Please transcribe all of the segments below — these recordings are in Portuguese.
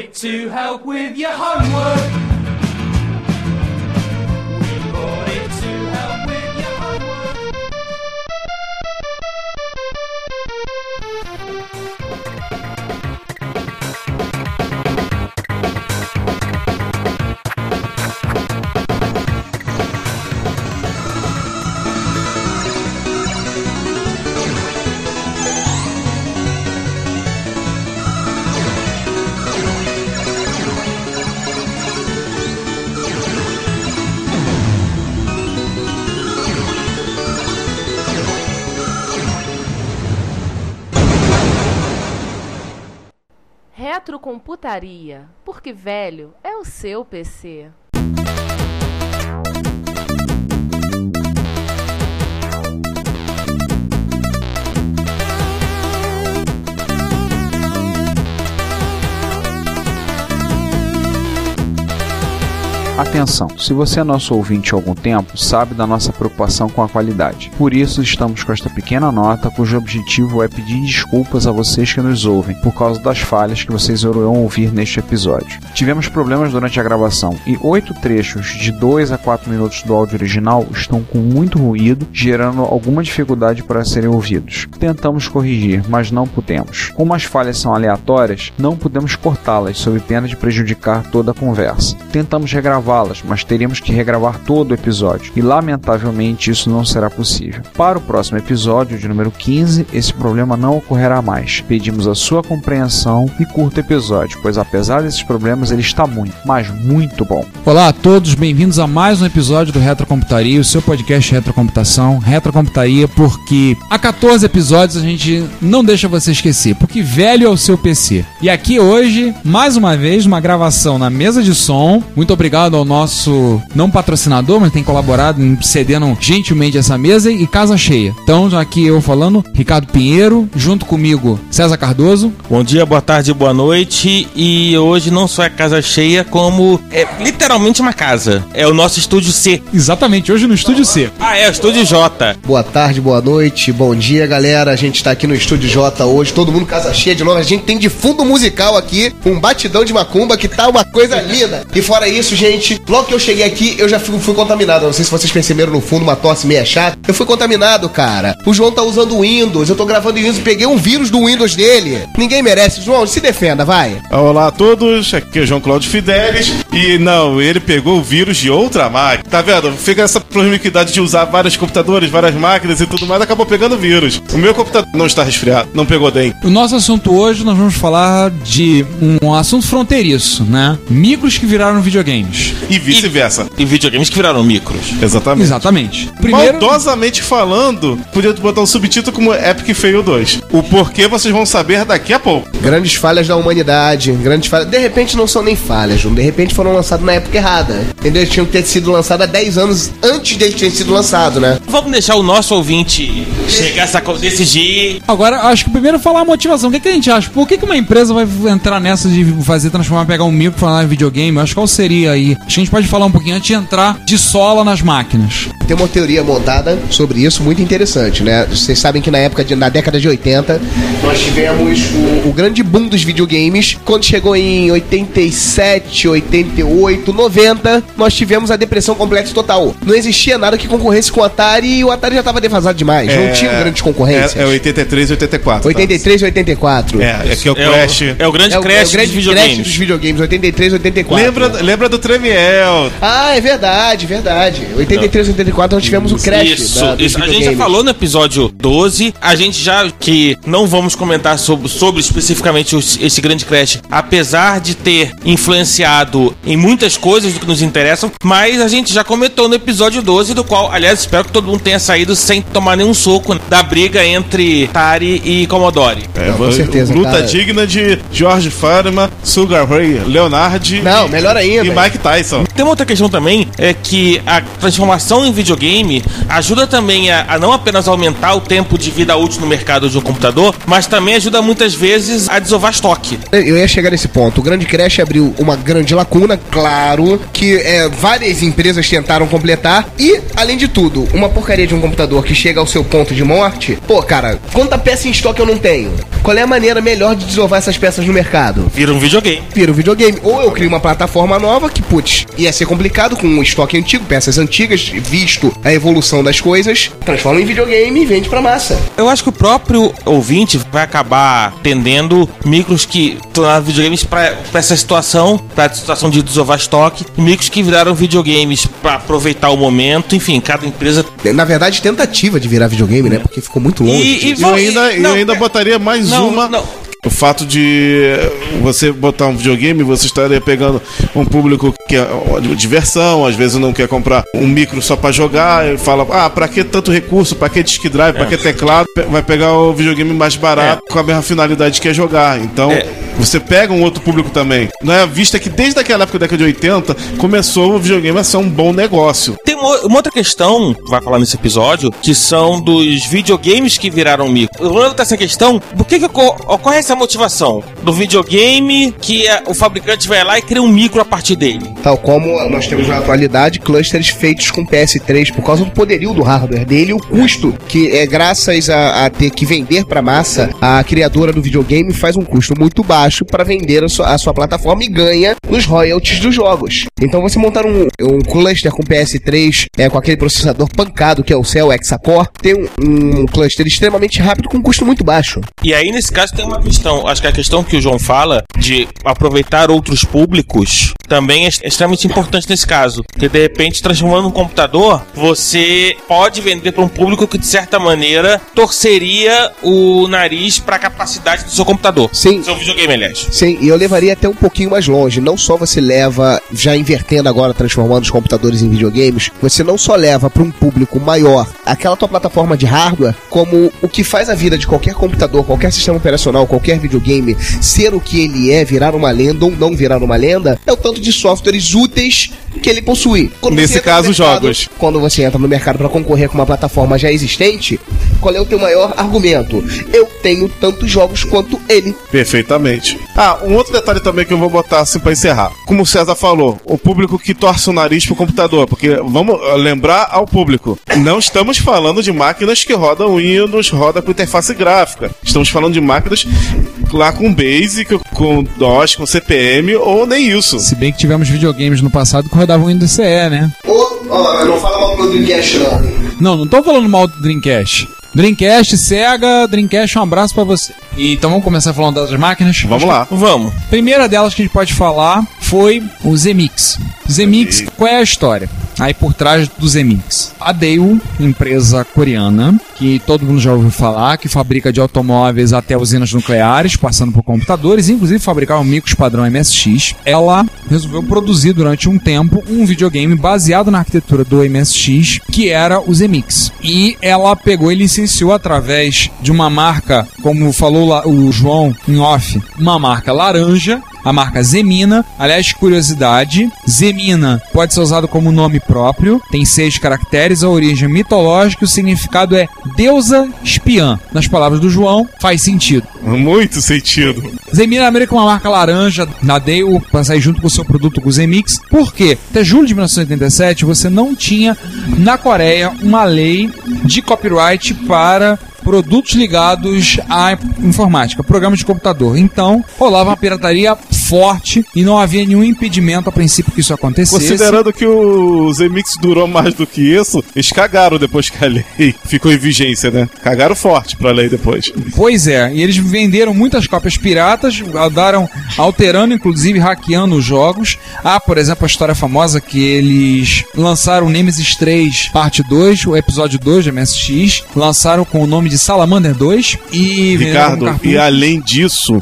it to help with your homework. We bought it to help with your homework. Retrocomputaria, porque velho é o seu PC. Atenção, se você é nosso ouvinte há algum tempo, sabe da nossa preocupação com a qualidade. Por isso, estamos com esta pequena nota, cujo objetivo é pedir desculpas a vocês que nos ouvem, por causa das falhas que vocês irão ouvir neste episódio. Tivemos problemas durante a gravação, e 8 trechos de 2 a 4 minutos do áudio original estão com muito ruído, gerando alguma dificuldade para serem ouvidos. Tentamos corrigir, mas não pudemos. Como as falhas são aleatórias, não podemos cortá-las, sob pena de prejudicar toda a conversa. Tentamos regravá-las, mas teríamos que regravar todo o episódio, e lamentavelmente isso não será possível. Para o próximo episódio, de número 15, esse problema não ocorrerá mais. Pedimos a sua compreensão e curta o episódio, pois apesar desses problemas ele está muito, mas muito bom. Olá a todos, bem-vindos a mais um episódio do Retrocomputaria, o seu podcast de retrocomputação, Retrocomputaria, porque há 14 episódios a gente não deixa você esquecer, porque velho é o seu PC. E aqui hoje, mais uma vez, uma gravação na mesa de som. Muito obrigado ao nosso, não patrocinador, mas tem colaborado, cedendo gentilmente essa mesa, e casa cheia. Então, aqui eu falando, Ricardo Pinheiro, junto comigo, César Cardoso. Bom dia, boa tarde, boa noite. E hoje não só é casa cheia, como é literalmente uma casa. É o nosso Estúdio C. Exatamente, hoje no Estúdio C. Ah, é, o Estúdio J. Boa tarde, boa noite, bom dia, galera. A gente tá aqui no Estúdio J hoje, todo mundo casa cheia de novo. A gente tem de fundo musical aqui, um batidão de macumba que tá uma coisa linda. E fora isso, gente, logo que eu cheguei aqui, eu já fui contaminado. Não sei se vocês perceberam no fundo uma tosse meia chata. Eu fui contaminado, cara. O João tá usando o Windows, eu tô gravando em Windows, peguei um vírus do Windows dele. Ninguém merece. João, se defenda, vai. Olá a todos, aqui é o João Cláudio Fidelis. E não, ele pegou o vírus de outra máquina. Tá vendo? Fica essa promiscuidade de usar vários computadores, várias máquinas e tudo mais, acabou pegando vírus. O meu computador não está resfriado, não pegou dengue. O nosso assunto hoje, nós vamos falar de um assunto fronteiriço, né? Micros que viraram videogames. E vice-versa. E videogames que viraram micros. Exatamente. Primeiro, maldosamente falando, podia botar um subtítulo como Epic Fail 2. O porquê vocês vão saber daqui a pouco. Grandes falhas da humanidade, grandes falhas. De repente não são nem falhas, João. De repente foram lançados na época errada. Entendeu? Eles tinham que ter sido lançados há 10 anos antes deles terem sido lançados, né? Vamos deixar o nosso ouvinte chegar a decidir. agora, acho que primeiro falar a motivação. O que a gente acha? Por que uma empresa vai entrar nessa de transformar, pegar um micro e falar em videogame? Eu acho que qual seria aí? Acho que a gente pode falar um pouquinho antes de entrar de sola nas máquinas. Tem uma teoria montada sobre isso muito interessante, né? Vocês sabem que na década de 80, nós tivemos o grande boom dos videogames. Quando chegou em 87, 88, 90, nós tivemos a depressão completa e total. Não existia nada que concorresse com o Atari e o Atari já estava defasado demais. Não tinha grandes concorrências. É 83 e 84. 83 e 84. É que é o Crash. É o grande crash dos videogames. Crash dos videogames, 83 e 84. Lembra do Tremiel. Ah, é verdade. 83 e 84 nós tivemos o Crash. Isso. A gente já falou no episódio 12, a gente já que não vamos comentar sobre especificamente esse grande Crash, apesar de ter influenciado em muitas coisas do que nos interessam, mas a gente já comentou no episódio 12, do qual, aliás, espero que todo mundo tenha saído sem tomar nenhum soco da briga entre Atari e Commodore. Com certeza, luta cara. digna de George Foreman, Sugar Ray Leonard melhor ainda. e Mike Tyson. Tyson. Tem uma outra questão também, é que a transformação em videogame ajuda também a não apenas aumentar o tempo de vida útil no mercado de um computador, mas também ajuda muitas vezes a desovar estoque. Eu ia chegar nesse ponto. O grande crash abriu uma grande lacuna, claro, que várias empresas tentaram completar e, além de tudo, uma porcaria de um computador que chega ao seu ponto de morte. Pô, cara, quanta peça em estoque eu não tenho? Qual é a maneira melhor de desovar essas peças no mercado? Vira um videogame. Vira um videogame. Ou eu crio uma plataforma nova que, putz, ia ser complicado com um estoque antigo, peças antigas, visto a evolução das coisas, transforma em videogame e vende pra massa. Eu acho que o próprio ouvinte vai acabar tendendo micros que tornaram videogames pra essa situação, pra situação de desovar estoque, e micros que viraram videogames pra aproveitar o momento, enfim, cada empresa... Na verdade, tentativa de virar videogame, né? Porque ficou muito longe. Eu ainda botaria mais uma. O fato de você botar um videogame, você estaria pegando um público que é de diversão, às vezes não quer comprar um micro só pra jogar, e fala, pra que tanto recurso, pra que disc drive, pra que teclado, vai pegar o videogame mais barato com a mesma finalidade que é jogar. Então, você pega um outro público também. Não é vista que desde aquela época da década de 80, começou o videogame a ser um bom negócio. Tem uma outra questão, vai falar nesse episódio, que são dos videogames que viraram micro. Eu vou levantar essa questão, por que ocorre essa motivação do videogame que o fabricante vai lá e cria um micro a partir dele? Tal como nós temos na atualidade clusters feitos com PS3 por causa do poderio do hardware dele e o custo que é graças a ter que vender para massa, a criadora do videogame faz um custo muito baixo para vender a sua plataforma e ganha nos royalties dos jogos. Então você montar um cluster com PS3 com aquele processador pancado que é o Cell Hexacore, tem um cluster extremamente rápido com um custo muito baixo. E aí nesse caso tem uma questão, acho que a questão que o João fala de aproveitar outros públicos também é extremamente importante nesse caso, porque de repente transformando um computador, você pode vender para um público que de certa maneira torceria o nariz para a capacidade do seu computador. Sim. Do seu videogame, aliás. Sim, e eu levaria até um pouquinho mais longe. Não só você leva, já invertendo agora, transformando os computadores em videogames, você não só leva para um público maior aquela tua plataforma de hardware, como o que faz a vida de qualquer computador, qualquer sistema operacional, qualquer videogame ser o que ele é, virar uma lenda ou não virar uma lenda, é o tanto de softwares úteis que ele possui. Nesse caso, jogos. Quando você entra no mercado para concorrer com uma plataforma já existente, qual é o teu maior argumento? Eu tenho tantos jogos quanto ele. Perfeitamente. Um outro detalhe também que eu vou botar assim pra encerrar. Como o César falou, o público que torce o nariz pro computador, porque vamos lembrar ao público, não estamos falando de máquinas que rodam Windows, roda com interface gráfica. Estamos falando de máquinas lá com BASIC, com DOS, com CPM ou nem isso. Se bem que tivemos videogames no passado que rodavam Windows CE, né? Não fala mal do Dreamcast, não. Não tô falando mal do Dreamcast. Dreamcast, Sega, Dreamcast, um abraço pra você. Então vamos começar falando das máquinas? Vamos lá. Vamos. Primeira delas que a gente pode falar foi o Zemix. Zemix, qual é a história? Aí por trás do Zemix. A Daewoo, empresa coreana, que todo mundo já ouviu falar, que fabrica de automóveis até usinas nucleares, passando por computadores, inclusive fabricava micros padrão MSX. Ela resolveu produzir durante um tempo um videogame baseado na arquitetura do MSX, que era o Zemix. E ela pegou e licenciou através de uma marca, como falou o João em off, uma marca laranja, a marca Zemina. Aliás, curiosidade, Zemina pode ser usado como nome próprio, tem 6 caracteres, a origem mitológica e o significado é deusa espiã. Nas palavras do João, faz sentido. Muito sentido. Zemina América é uma marca laranja da Daewoo para sair junto com o seu produto, com o Zemix. Por quê? Até julho de 1987, você não tinha na Coreia uma lei de copyright para produtos ligados à informática, programas de computador. Então, rolava uma pirataria forte e não havia nenhum impedimento a princípio que isso acontecesse. Considerando que o Zemix durou mais do que isso, eles cagaram depois que a lei ficou em vigência, né? Cagaram forte pra lei depois. Pois é, e eles venderam muitas cópias piratas, andaram alterando, inclusive hackeando os jogos. Por exemplo, a história famosa que eles lançaram o Nemesis 3 parte 2, o episódio 2 de MSX, lançaram com o nome de Salamander 2 e Ricardo, e além disso,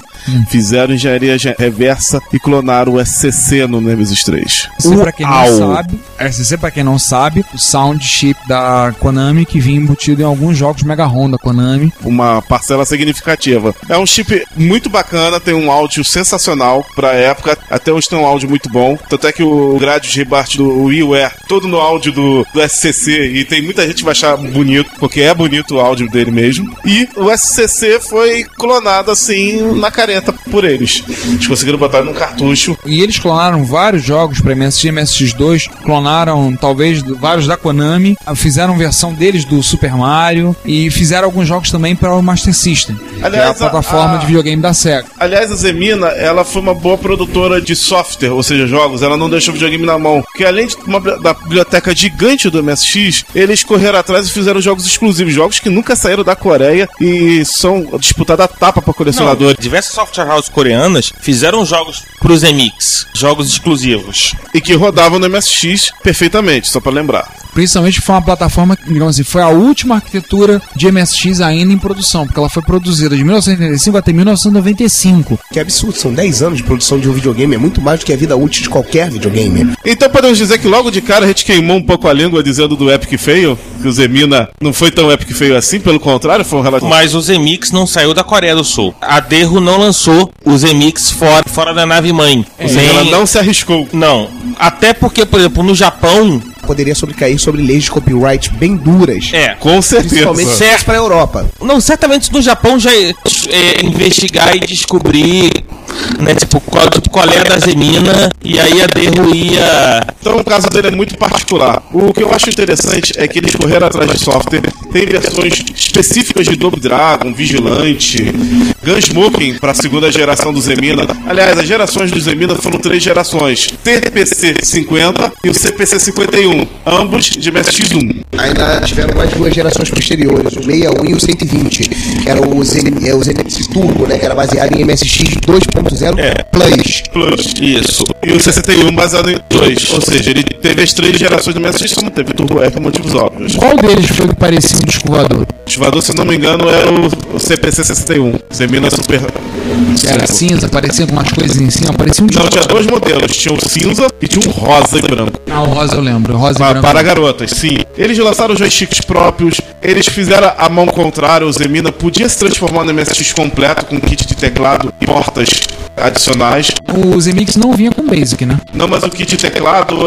fizeram engenharia reversa reversa e clonaram o SCC no Nemesis 3. SCC, pra quem não sabe, SCC, pra quem não sabe, o sound chip da Konami que vinha embutido em alguns jogos Mega ROM da Konami. Uma parcela significativa. É um chip muito bacana, tem um áudio sensacional pra época, até hoje tem um áudio muito bom, tanto é que o Gradius Rebart do WiiWare, todo no áudio do SCC, e tem muita gente que vai achar bonito, porque é bonito o áudio dele mesmo, e o SCC foi clonado assim, na careta por eles. Eles conseguiram botar num cartucho. E eles clonaram vários jogos pra MSX e MSX2, clonaram talvez vários da Konami, fizeram versão deles do Super Mario e fizeram alguns jogos também para o Master System, aliás, que é a plataforma de videogame da Sega. Aliás, a Zemina, ela foi uma boa produtora de software, ou seja, jogos, ela não deixou o videogame na mão, porque além de da biblioteca gigante do MSX, eles correram atrás e fizeram jogos exclusivos, jogos que nunca saíram da Coreia e são disputados a tapa para colecionadores. Diversas software houses coreanas fizeram jogos pro ZMix, jogos exclusivos. E que rodavam no MSX perfeitamente, só para lembrar. Principalmente foi uma plataforma, digamos assim, foi a última arquitetura de MSX ainda em produção, porque ela foi produzida de 1985 até 1995. Que absurdo, são 10 anos de produção de um videogame, é muito mais do que a vida útil de qualquer videogame. Então podemos dizer que logo de cara a gente queimou um pouco a língua dizendo do Epic Fail, que o Zemina não foi tão Epic Fail assim, pelo contrário, foi um relativo. Mas o ZMix não saiu da Coreia do Sul. A Derro não lançou o ZMix fora da nave-mãe. Ela não se arriscou. Não. Até porque, por exemplo, no Japão... poderia sobrecair sobre leis de copyright bem duras. Com certeza. Principalmente certo para a Europa. Não, certamente no Japão já investigar e descobrir, né, tipo, qual é da Zemina, e aí a Derro ia... Então o caso dele é muito particular. O que eu acho interessante é que eles correram atrás de software, tem versões específicas de Double Dragon, Vigilante, Gunsmoking para a segunda geração do Zemina. Aliás, as gerações do Zemina foram 3 gerações: TPC 50 e o CPC 51, ambos de MSX1. Ainda tiveram mais 2 gerações posteriores, o 61 e o 120, que era o ZMX Turbo, né, que era baseado em MSX 2.0 Plus. Isso. E o 61 baseado em 2, ou seja, ele teve as 3 gerações do MSX, só não teve Turbo E por motivos óbvios. Qual deles foi que parecia um disco voador? O disco voador, se não me engano, era o CPC 61. Zemina Super... Era cinza, parecia com umas coisas em cima, parecia um disco. Não, tinha 2 modelos, tinha o cinza e tinha um rosa e branco. Ah, o rosa eu lembro, rosa e branco. Para garotas, sim. Eles lançaram joysticks próprios, eles fizeram a mão contrária, o Zemina podia se transformar no MSX completo, com kit de teclado e portas adicionais. O ZMix não vinha com Basic, né? Não, mas o kit de teclado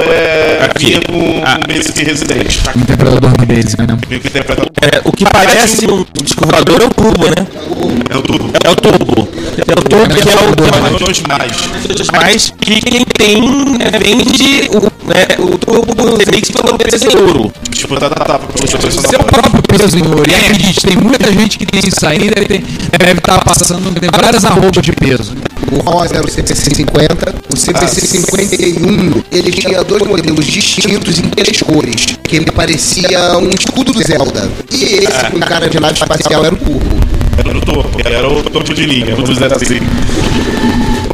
vinha com Basic Resident. O interpretador no Basic, né? Vinha com interpretador. O que parece um disco voador é o Turbo, né? É o Turbo. É o Turbo. É o Turbo que é o 2 mais. mais que quem tem vende o Turbo ZMix pelo preço em ouro. Disputada a tapa pelo Seu próprio peso em ouro. E acredite, tem muita gente que tem isso aí, deve estar passando, tem várias arrobas de peso. O rosa era o CPC 50, o CPC 51, ele tinha 2 modelos distintos em 3 cores, que ele parecia um escudo do Zelda. E esse com cara de nave espacial era o Turbo. Era o topo de linha, vamos dizer assim.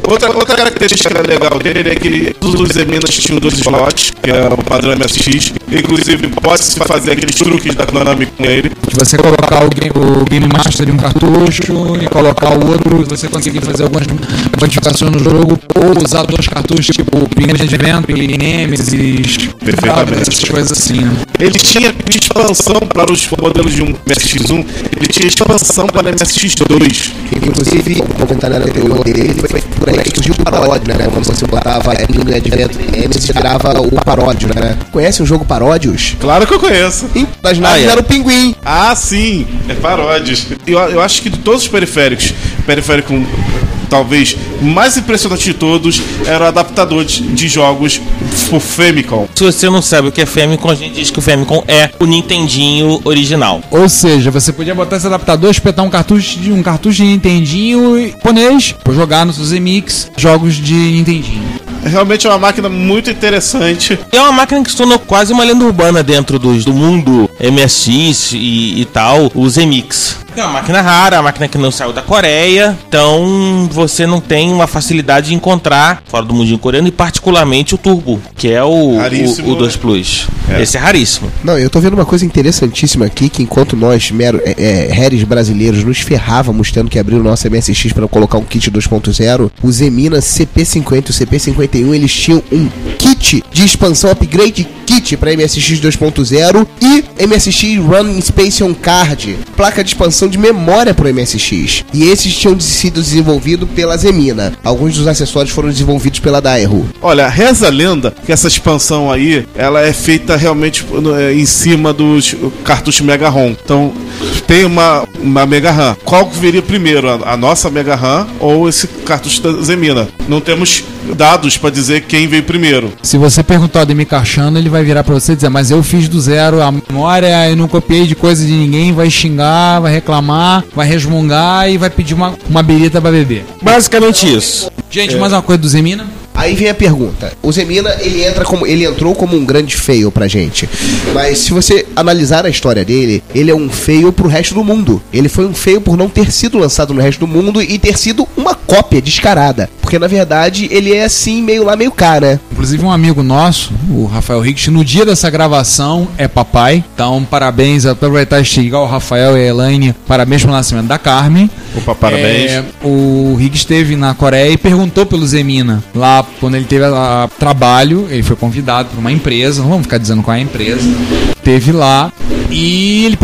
Outra característica legal dele é que todos os Zeminas tinham 2 slots, que é o padrão MSX. Inclusive, pode-se fazer aqueles truques da Konami com ele. De você colocar o Game Master em um cartucho e colocar o outro, você conseguir fazer algumas modificações no jogo, ou usar 2 cartuchos, tipo Pingente de Vento e Nemesis, essas coisas assim, né? Ele tinha expansão para os modelos de um MSX1, ele tinha expansão para MSX2. Inclusive, o comentário anterior dele foi por aí que surgiu o paródio, né? Quando você botava em Advento Nemesis, virava o paródio, né? Conhece o jogo Paródios? Claro que eu conheço. Das naves era o Pinguim. Ah, sim, é Paródios. Eu acho que de todos os periféricos, periférico talvez mais impressionante de todos era o adaptador de jogos por Famicom. Se você não sabe o que é Famicom, a gente diz que o Famicom é o Nintendinho original. Ou seja, você podia botar esse adaptador, espetar um cartucho de Nintendinho japonês, para jogar no seu ZMix jogos de Nintendinho. Realmente é uma máquina muito interessante. É uma máquina que se tornou quase uma lenda urbana dentro do mundo MSX e tal, o ZMix. É uma máquina rara, a máquina que não saiu da Coreia, então você não tem uma facilidade de encontrar fora do mundinho coreano, e particularmente o Turbo, que é o 2 Plus. Esse é raríssimo. Não, eu tô vendo uma coisa interessantíssima aqui, que enquanto nós, heres brasileiros, nos ferrávamos tendo que abrir o nosso MSX para colocar um kit 2.0, o Zemina CP50 e o CP51, eles tinham um kit de expansão, upgrade kit para MSX 2.0 e MSX Run Inspection Card, placa de expansão de memória para o MSX. E esses tinham sido desenvolvidos pela Zemina. Alguns dos acessórios foram desenvolvidos pela Daewoo. Olha, reza a lenda que essa expansão aí, ela é feita realmente em cima dos cartuchos Mega ROM. Então, tem uma Mega RAM. Qual viria primeiro? A nossa Mega RAM ou esse cartucho da Zemina? Não temos dados para dizer quem veio primeiro. Se você perguntar ao Ademir Cachano, ele vai virar pra você e dizer, mas eu fiz do zero a memória, eu não copiei de coisa de ninguém, vai xingar, vai reclamar, vai resmungar e vai pedir uma birita pra beber. Basicamente isso. Gente, mais uma coisa do Zemina. Aí vem a pergunta. O Zemina, ele entrou como um grande fail pra gente. Mas se você analisar a história dele, ele é um fail pro resto do mundo. Ele foi um fail por não ter sido lançado no resto do mundo e ter sido uma cópia descarada. Porque, na verdade, ele é assim, meio lá, meio cá, né? Inclusive, um amigo nosso, o Rafael Rix, no dia dessa gravação é papai. Então, parabéns, aproveitar e estigar o Rafael e a Elaine. Parabéns pelo nascimento da Carmen. Opa, parabéns. O Rix esteve na Coreia e perguntou pelo Zemina. Lá, quando ele teve trabalho, ele foi convidado por uma empresa. Não vamos ficar dizendo qual é a empresa. Teve lá. E ele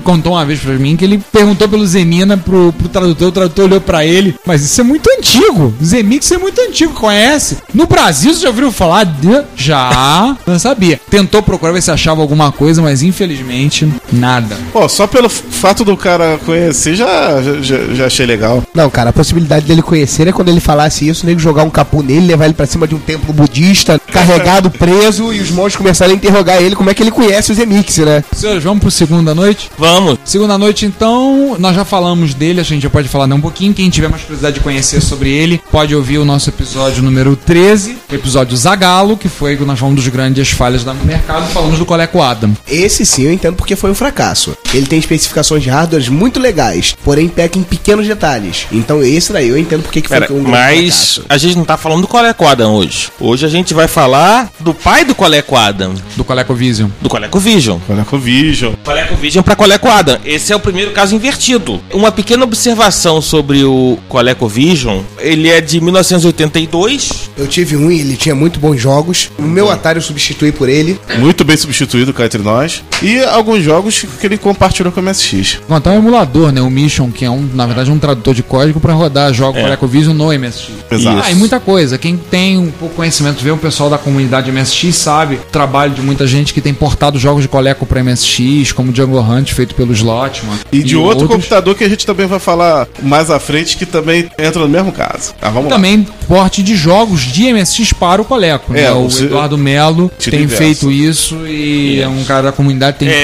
contou uma vez pra mim que ele perguntou pelo Zemina pro tradutor. O tradutor olhou pra ele. Mas isso é muito antigo. Zemix é muito antigo, conhece? No Brasil, você já ouviu falar? Já. Não sabia. Tentou procurar ver se achava alguma coisa, mas infelizmente, nada. Pô, só pelo fato do cara conhecer, já achei legal. Não, cara, a possibilidade dele conhecer é quando ele falasse isso, o nego jogar um capu nele, levar ele pra cima de um templo budista, carregado, preso, e os monstros começarem a interrogar ele como é que ele conhece o Zemix, né? Senhores, vamos pro segunda noite? Vamos. Segunda noite, então, nós já falamos dele, a gente já pode falar um pouquinho. Quem tiver mais curiosidade de conhecer sobre ele, pode ouvir o nosso episódio número 13, o episódio Zagalo, que foi quando nós falamos dos grandes falhas do mercado, falamos do Coleco Adam. Esse sim eu entendo porque foi um fracasso. Ele tem especificações de hardware muito legais, porém peca em pequenos detalhes. Então esse daí eu entendo porque que foi um grande fracasso. A gente não tá falando do Coleco Adam hoje. Hoje a gente vai falar do pai do Coleco Adam. Do ColecoVision. Do ColecoVision. ColecoVision pra Coleco Adam. Esse é o primeiro caso invertido. Uma pequena observação sobre o ColecoVision. Ele é de 1982. Eu tive um e ele tinha muito bons jogos. O meu Atari eu substituí por ele. Muito bem substituído cá entre nós. E alguns jogos que ele compartilhou com o MSX. Contar um emulador, né? O Mission, que é na verdade um tradutor de código para rodar jogos ColecoVision no MSX. Exato. E muita coisa. Quem tem um pouco de conhecimento, vê o pessoal da comunidade MSX, sabe o trabalho de muita gente que tem portado jogos de Coleco para MSX, como o Jungle Hunt, feito pelo Slotman. E de outro computador que a gente também vai falar mais à frente, que também entra no mesmo caso. Tá, vamos também lá. Porte de jogos de MSX para o Coleco, né? O Eduardo Melo tem feito isso e é um cara da comunidade que tem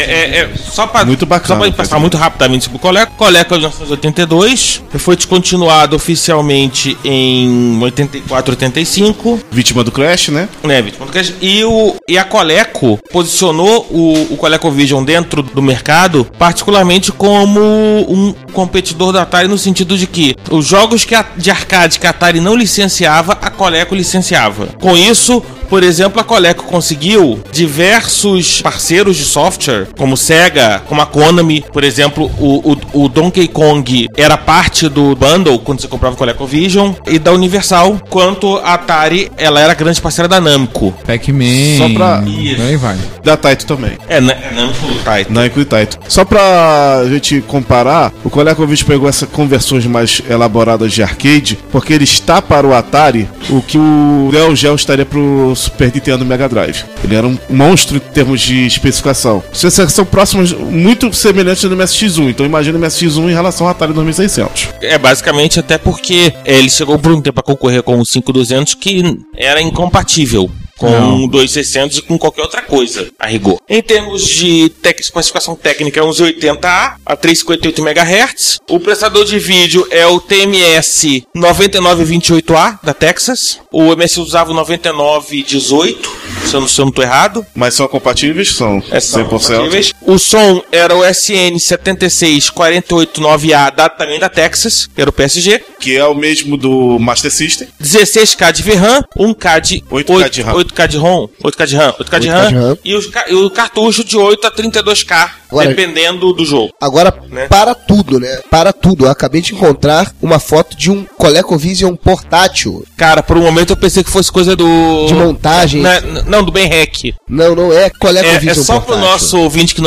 só para muito bacana, só para passar muito rapidamente sobre o Coleco. Coleco é de 1982, foi descontinuado oficialmente em 84, 85. Vítima do Crash, né? Vítima do Crash. E a Coleco posicionou o ColecoVision dentro do mercado, particularmente como um competidor da Atari, no sentido de que os jogos de arcade que a Atari não licenciava, a Coleco licenciava. Com isso, por exemplo, a Coleco conseguiu diversos parceiros de software, como Sega, como a Konami. Por exemplo, o Donkey Kong era parte do bundle quando você comprava o ColecoVision, e da Universal, quanto a Atari, ela era grande parceira da Namco. Pac-Man. Só pra... Aí vai. Da Taito também. Namco e Taito. Namco e Taito. Só pra gente comparar, o ColecoVision pegou essas conversões mais elaboradas de arcade, porque ele está para o Atari o que o Neo Geo estaria pro Super Nintendo Mega Drive. Ele era um monstro em termos de especificação. Essas são próximas, muito semelhantes do MSX1. Então imagina o MSX1 em relação ao Atari 2600. Basicamente até porque ele chegou por um tempo a concorrer com o 5200, que era incompatível com 2600 e com qualquer outra coisa, a rigor. Em termos de especificação técnica, é um Z80A a 358 MHz. O processador de vídeo é o TMS 9928A da Texas. O MSI usava o 9918, se eu não estou errado. Mas são compatíveis? São 100%. Compatíveis. O som era o SN76489A também da Texas, que era o PSG. Que é o mesmo do Master System. 16K de VRAM, 1K de 8K de RAM. 8K de ROM, 8K de RAM, 8K de RAM e o cartucho de 8 a 32K, Agora, dependendo do jogo. Agora, né? Para tudo, né? Para tudo. Eu acabei de encontrar uma foto de um ColecoVision portátil. Cara, por um momento eu pensei que fosse coisa do... De montagem. Não, do Benrec. Não é ColecoVision É só portátil. pro nosso ouvinte que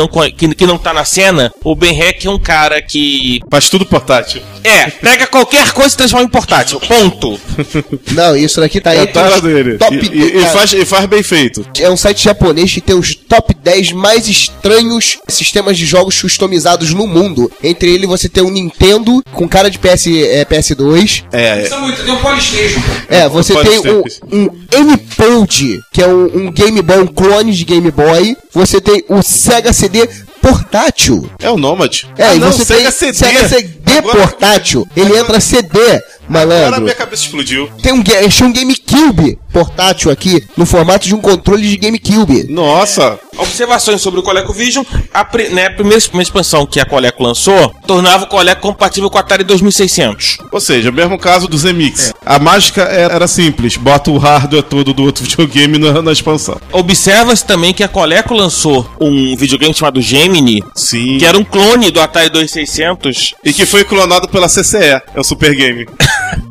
não tá na cena, o Benrec é um cara que... Faz tudo portátil. Pega qualquer coisa e transforma em portátil. Ponto. Não, isso daqui tá É aí. a cara dele. E faz bem feito. É um site japonês que tem os top 10 mais estranhos sistemas de jogos customizados no mundo. Entre eles você tem um Nintendo com cara de PS2. Tem um Polystation. Você tem um N-Pod, que é um Game Boy, um clone de Game Boy. Você tem o Sega CD portátil. É o Nomad. E você tem Sega CD portátil. Ele entra CD, malandro. Agora minha cabeça explodiu. Tem um GameCube portátil aqui, no formato de um controle de GameCube. Nossa! Observações sobre o ColecoVision. A primeira expansão que a Coleco lançou tornava o Coleco compatível com o Atari 2600. Ou seja, o mesmo caso do ZMix. A mágica era simples. Bota o hardware todo do outro videogame na expansão. Observa-se também que a Coleco lançou um videogame chamado Gemini. Sim. Que era um clone do Atari 2600. E que foi clonado pela CCE. É o Super Game.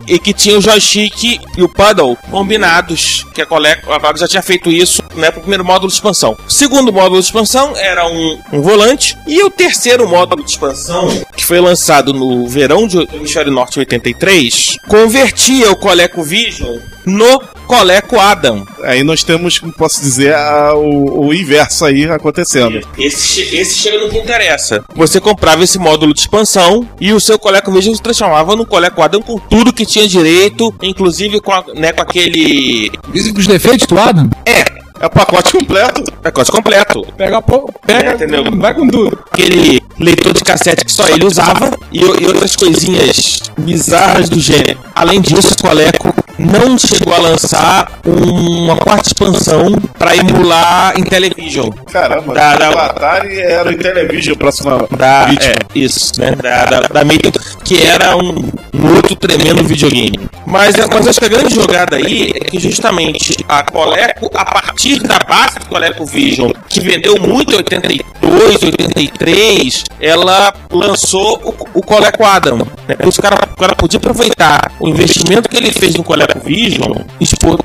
E que tinha o joystick e o paddle combinados, que a Coleco já tinha feito isso, né, pro primeiro módulo de expansão. O segundo módulo de expansão era um volante, e o terceiro módulo de expansão, que foi lançado no verão do Hemisfério Norte 83, convertia o ColecoVision no Coleco Adam. Aí nós temos, como posso dizer, o inverso aí acontecendo. Esse chega no que interessa. Você comprava esse módulo de expansão e o seu ColecoVision se transformava no Coleco Adam com tudo que tinha direito, inclusive com aquele... Dizem que os defeitos do Adam? É o pacote completo. Pacote completo. Pega, entendeu? Vai com tudo. Aquele leitor de cassete que só ele usava e outras coisinhas bizarras do gênero. Além disso, o Coleco não chegou a lançar uma quarta expansão para emular Intellivision. Caramba, o Atari era o Intellivision próxima vítima. Isso, né? Da Meito, que era um outro tremendo videogame. Mas acho que a grande jogada aí é que justamente a Coleco, a partir da base do ColecoVision, que vendeu muito em 82, 83, ela lançou o Coleco Adam. Né? O cara podia aproveitar o investimento que ele fez no ColecoVision,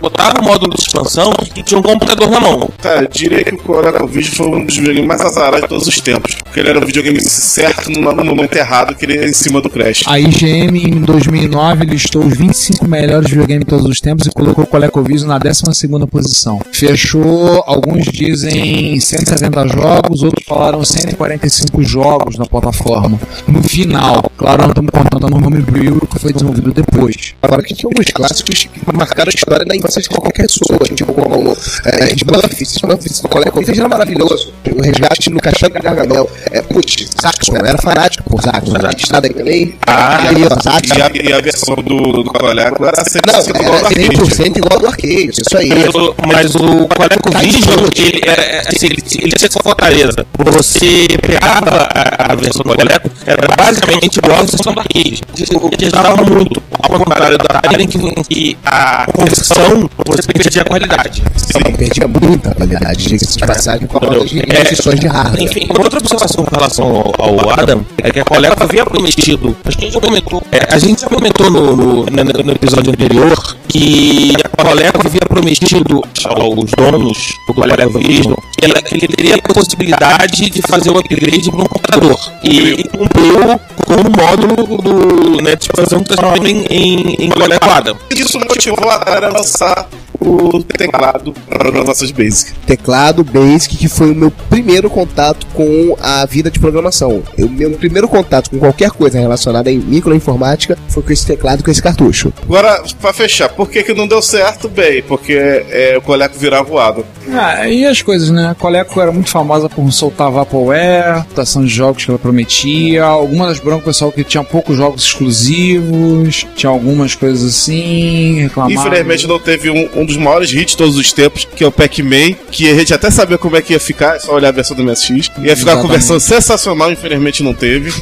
botava o módulo de expansão e tinha um computador na mão. Cara, eu diria que o ColecoVision foi um dos videogames mais azarados de todos os tempos. Porque ele era um videogame certo no momento errado, que ele é em cima do Crash. A IGM, em 2009, listou os 25 melhores videogames de todos os tempos e colocou o ColecoVision na 12ª posição. Fechou, alguns dizem 170 jogos, outros falaram 145 jogos na plataforma. No final, claro, não estamos contando no Homebrew que foi desenvolvido depois. Agora, que tinha alguns clássicos que marcaram a história da infância de qualquer pessoa, tipo como Smurfs, o ColecoVision era maravilhoso. O Resgate no Castelo de Gargamel. Saxon, eu era fanático por Saxon. Nada aí também. E a versão do Coleco era 100% igual ao do arcade, isso aí. Mas o ColecoVision, ele tinha essa fortaleza. Você pegava a versão do Coleco, era basicamente igual à versão do arcade. O que ajudava muito, ao contrário da Atari, em que a conversão você perdia a qualidade. Sim, perdia muita qualidade, diga-se de passagem, por causa de restrições de hardware. Enfim, outra observação com relação ao Adam é que a Coleco havia prometido, acho que a gente já comentou no episódio anterior, que a Coleco havia prometido aos donos do ColecoVision que ele teria a possibilidade de fazer o upgrade para um computador. E cumpriu com o módulo de expansão que transformava em Coleco Adam. Isso motivou a Atari a lançar o o teclado para programações Basic. Teclado Basic, que foi o meu primeiro contato com a vida de programação. O meu primeiro contato com qualquer coisa relacionada em microinformática foi com esse teclado, com esse cartucho. Agora, pra fechar, por que não deu certo? Bem, porque o Coleco virava voado. E as coisas, né? A Coleco era muito famosa por soltar Vaporware, adaptação de jogos que ela prometia. Algumas das broncas, pessoal, que tinha poucos jogos exclusivos, tinha algumas coisas assim, reclamavam. Infelizmente não teve um dos maiores hits de todos os tempos, que é o Pac-Man, que a gente até sabia como é que ia ficar, é só olhar a versão do MSX. Ia ficar com versão sensacional, infelizmente não teve.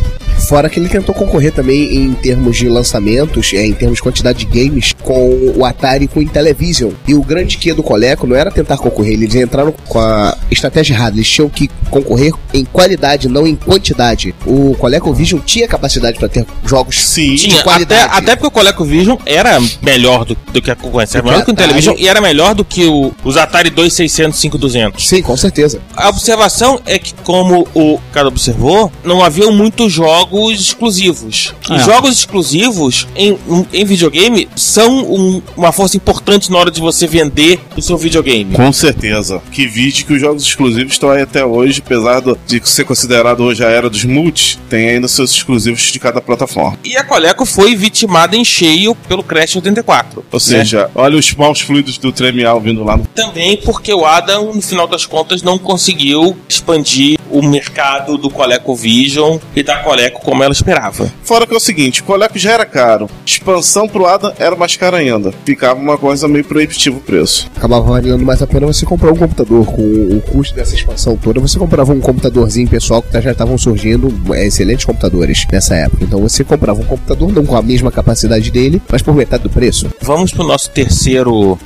Fora que ele tentou concorrer também em termos de lançamentos, em termos de quantidade de games, com o Atari com o Intellivision. E o grande quê do Coleco não era tentar concorrer, eles entraram com a estratégia errada, eles tinham que concorrer em qualidade, não em quantidade. O ColecoVision tinha capacidade para ter jogos de qualidade. Até porque o ColecoVision era melhor do que a concorrência, era melhor do que o Intellivision e era melhor do que os Atari 2600, 5200. Sim, com certeza. A observação é que, como o cara observou, não haviam muitos jogos exclusivos. E jogos exclusivos em videogame são uma força importante na hora de você vender o seu videogame. Com certeza. Que vídeo que os jogos exclusivos estão aí até hoje, apesar de ser considerado hoje a era dos multis, tem ainda seus exclusivos de cada plataforma. E a Coleco foi vitimada em cheio pelo Crash 84. Ou seja, olha os maus fluidos do Tremial vindo lá. Também porque o Adam, no final das contas, não conseguiu expandir o mercado do ColecoVision e da Coleco como ela esperava. Fora que é o seguinte, o Coleco já era caro, expansão pro Adam era mais cara ainda. Ficava uma coisa meio proibitiva o preço. Acabava valendo mais a pena você comprar um computador. Com o custo dessa expansão toda, você comprava um computadorzinho pessoal que já estavam surgindo excelentes computadores nessa época. Então você comprava um computador não com a mesma capacidade dele, mas por metade do preço. Vamos pro nosso terceiro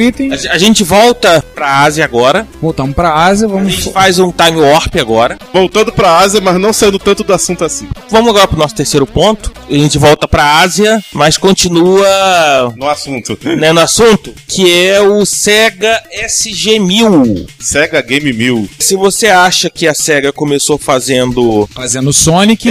item. A gente volta pra Ásia agora. Voltamos pra Ásia. A gente faz um time warp agora. Voltando pra Ásia, mas não saindo tanto do assunto assim. Vamos agora pro nosso terceiro ponto. A gente volta pra Ásia, mas continua no assunto. Né, no assunto, que é o Sega SG-1000. Sega Game 1000. Se você acha que a Sega começou fazendo Sonic,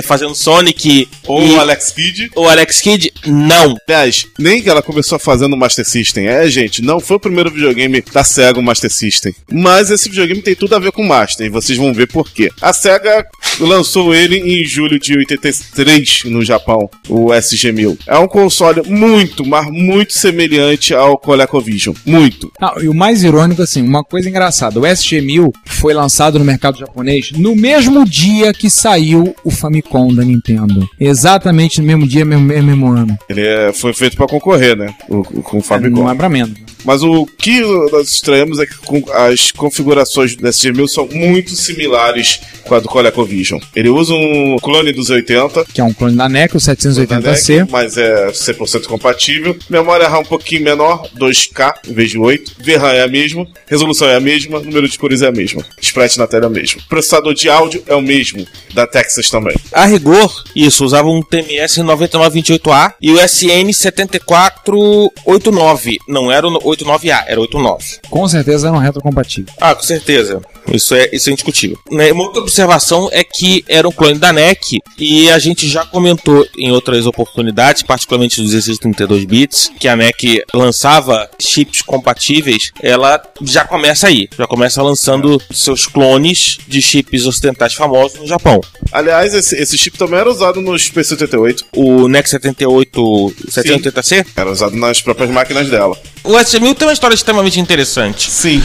fazendo Sonic ou Alex Kidd. Ou Alex Kidd, não. Aliás, nem que ela começou fazendo o Master System. Gente, não foi o primeiro videogame da Sega o Master System. Mas esse videogame tem tudo a ver com o Master, e vocês vão ver por quê. A Sega lançou ele em julho de 83 no Japão, o SG-1000. É um console muito, mas muito semelhante ao ColecoVision. Muito. E o mais irônico, assim, uma coisa engraçada, o SG-1000 foi lançado no mercado japonês no mesmo dia que saiu o Famicom da Nintendo. Exatamente no mesmo dia, mesmo ano. Ele foi feito para concorrer, né? Com o Famicom. Não é pra menos. Mas o que nós estranhamos é que as configurações do SG-1000 são muito similares com a do ColecoVision. Ele usa um clone dos 80, que é um clone da NEC, o 780C, mas é 100% compatível. Memória RAM um pouquinho menor, 2K em vez de 8. VRAM é a mesma, resolução é a mesma, número de cores é a mesma, sprite na tela é o mesmo. Processador de áudio é o mesmo, da Texas também. A rigor, isso, usava um TMS 9928A e o SN 7489. Não era o 89A, era 89. Com certeza era um retrocompatível. Com certeza. Isso é indiscutível. Uma outra observação é que era um clone da NEC e a gente já comentou em outras oportunidades, particularmente dos 1632 bits, que a NEC lançava chips compatíveis. Ela já começa aí, já começa lançando seus clones de chips ocidentais famosos no Japão. Aliás, esse chip também era usado no P78. O NEC 780C? Era usado nas próprias máquinas dela. O SG-1000 tem uma história extremamente interessante. Sim.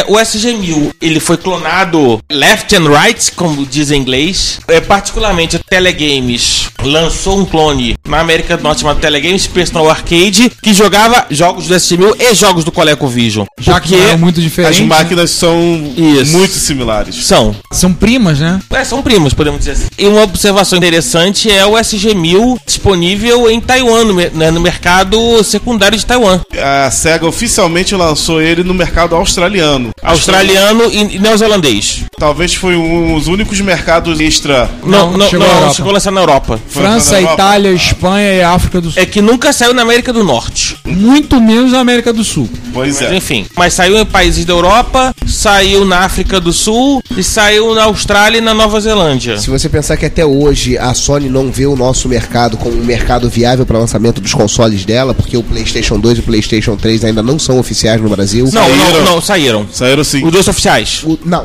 O SG-1000, ele foi clonado left and right, como diz em inglês. Particularmente, a Telegames lançou um clone na América do Norte chamado Telegames Personal Arcade, que jogava jogos do SG-1000 e jogos do ColecoVision. Já que é muito diferente. As máquinas são muito similares. São primas, né? São primas, podemos dizer assim. E uma observação interessante é o SG-1000 disponível em Taiwan, no mercado secundário de Taiwan. A Sega oficialmente lançou ele no mercado australiano. Australiano e neozelandês. Talvez foi um dos únicos mercados extra. Não, chegou a lançar na Europa. França, Itália, Espanha e África do Sul. É que nunca saiu na América do Norte. Muito menos na América do Sul. Pois Mas enfim. Mas saiu em países da Europa, saiu na África do Sul e saiu na Austrália e na Nova Zelândia. Se você pensar que até hoje a Sony não vê o nosso mercado como um mercado viável para lançamento dos consoles dela, porque o PlayStation 2 e o PlayStation 3 ainda não são oficiais no Brasil. Não, saíram. Saíram sim. Os dois oficiais.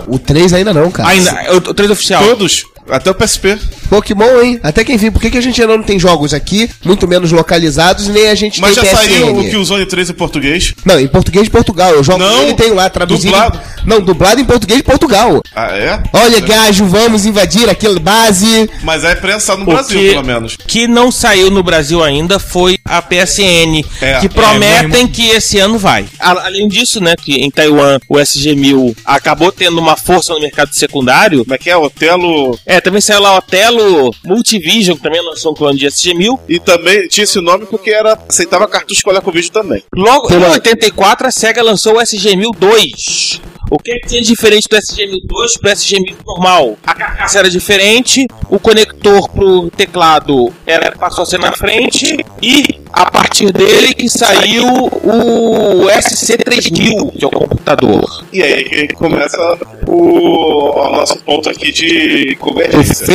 O 3 ainda não, cara. Ainda, o 3 oficial. Todos. Até o PSP. Pokémon, hein? Até quem viu. Por que a gente ainda não tem jogos aqui, muito menos localizados, nem a gente Mas tem já PSN? saiu o Killzone 3 em português? Não, em português de Portugal. Eu jogo Não, ele tenho lá traduzido. dublado. Não, dublado em português de Portugal. Ah, é? Olha, gajo, vamos invadir aquela base. Mas é prensado no Brasil, pelo menos. Que não saiu no Brasil ainda foi a PSN, que prometem que esse ano vai. Além disso, né, que em Taiwan o SG-1000 acabou tendo uma força no mercado secundário. Como é que é? Otelo... Também saiu lá o Otelo Multivision, que também lançou um clone de SG-1000. E também tinha esse nome porque aceitava cartucho ColecoVision também. Logo em 84, a SEGA lançou o SG-1002. O que tinha diferente do SG-1002 para o SG-1000 normal? A carcaça era diferente, o conector pro teclado passou a ser na frente e a partir dele que saiu o SC-3000, que é o computador. E aí começa o nosso ponto aqui de convergência.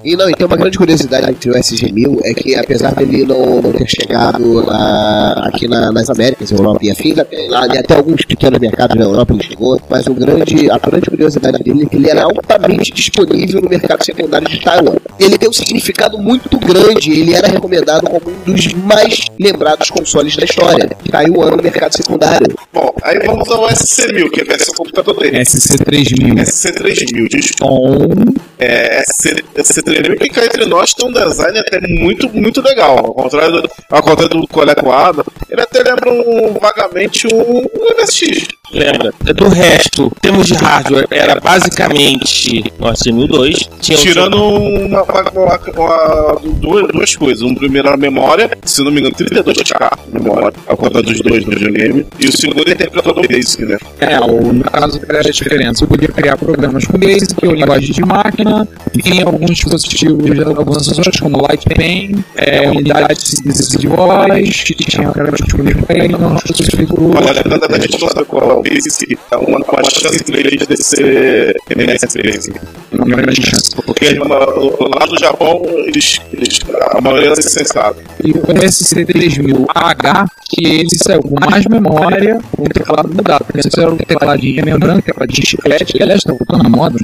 E tem uma grande curiosidade entre o SG-1000 é que apesar dele não ter chegado aqui nas Américas, Europa e afins, até alguns pequenos mercados na Europa ele chegou, mas a grande curiosidade dele é que ele era altamente disponível no mercado secundário de Taiwan. Ele tem um significado muito grande, ele era recomendado como um dos mais lembrados consoles da história. Taiwan no mercado secundário. Bom, aí vamos ao SC-1000, que é a versão computador dele. SC-3000. SC-3000, desculpa. SC-3000, que cá entre nós tem um design até muito legal. Ao contrário do Coleco Ada, ele até lembra vagamente um MSX. Lembra? Do resto, temos de hardware, era basicamente o SG-1002. Tirando duas coisas. Um primeiro era a memória, se não me engano, 32K memória, ao contrário dos dois no videogame. E o segundo é interpretador BASIC, né? No caso, era a diferença. Você podia criar programas com BASIC, ou linguagem de máquina, em alguns dispositivos, algumas acessórios como Lightpen, unidade de síntese de voz, que tinha que era disponível para ele, não especificou. Mas a gente não sabe qual é o BASIC, uma chance grande de ser MS BASIC. Uma grande chance. Porque lá no Japão, a maioria é licenciada. E o SC-3000H, que ele saiu com mais memória, com o teclado mudado. Porque esse era o tecladinho meio branco, tecladinho chiclete, que aliás está voltando na moda.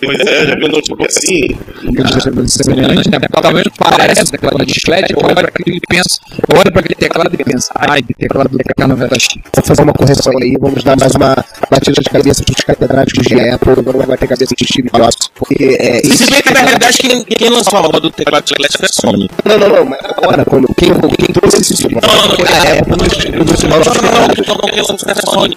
Pois é, já viu notebook assim. Talvez parece o teclado de chiclete, olha para aquele teclado e pensa, que teclado do K90X. Vou fazer uma correção aí, vamos dar mais uma batida de cabeça para os catedráticos de Apple, não vai ter cabeça de Steve Jobs, porque Se vê que na realidade quem lançou a moda do teclado de chiclete foi a Sony. Não, mas agora, quem trouxe esse Steve Jobs?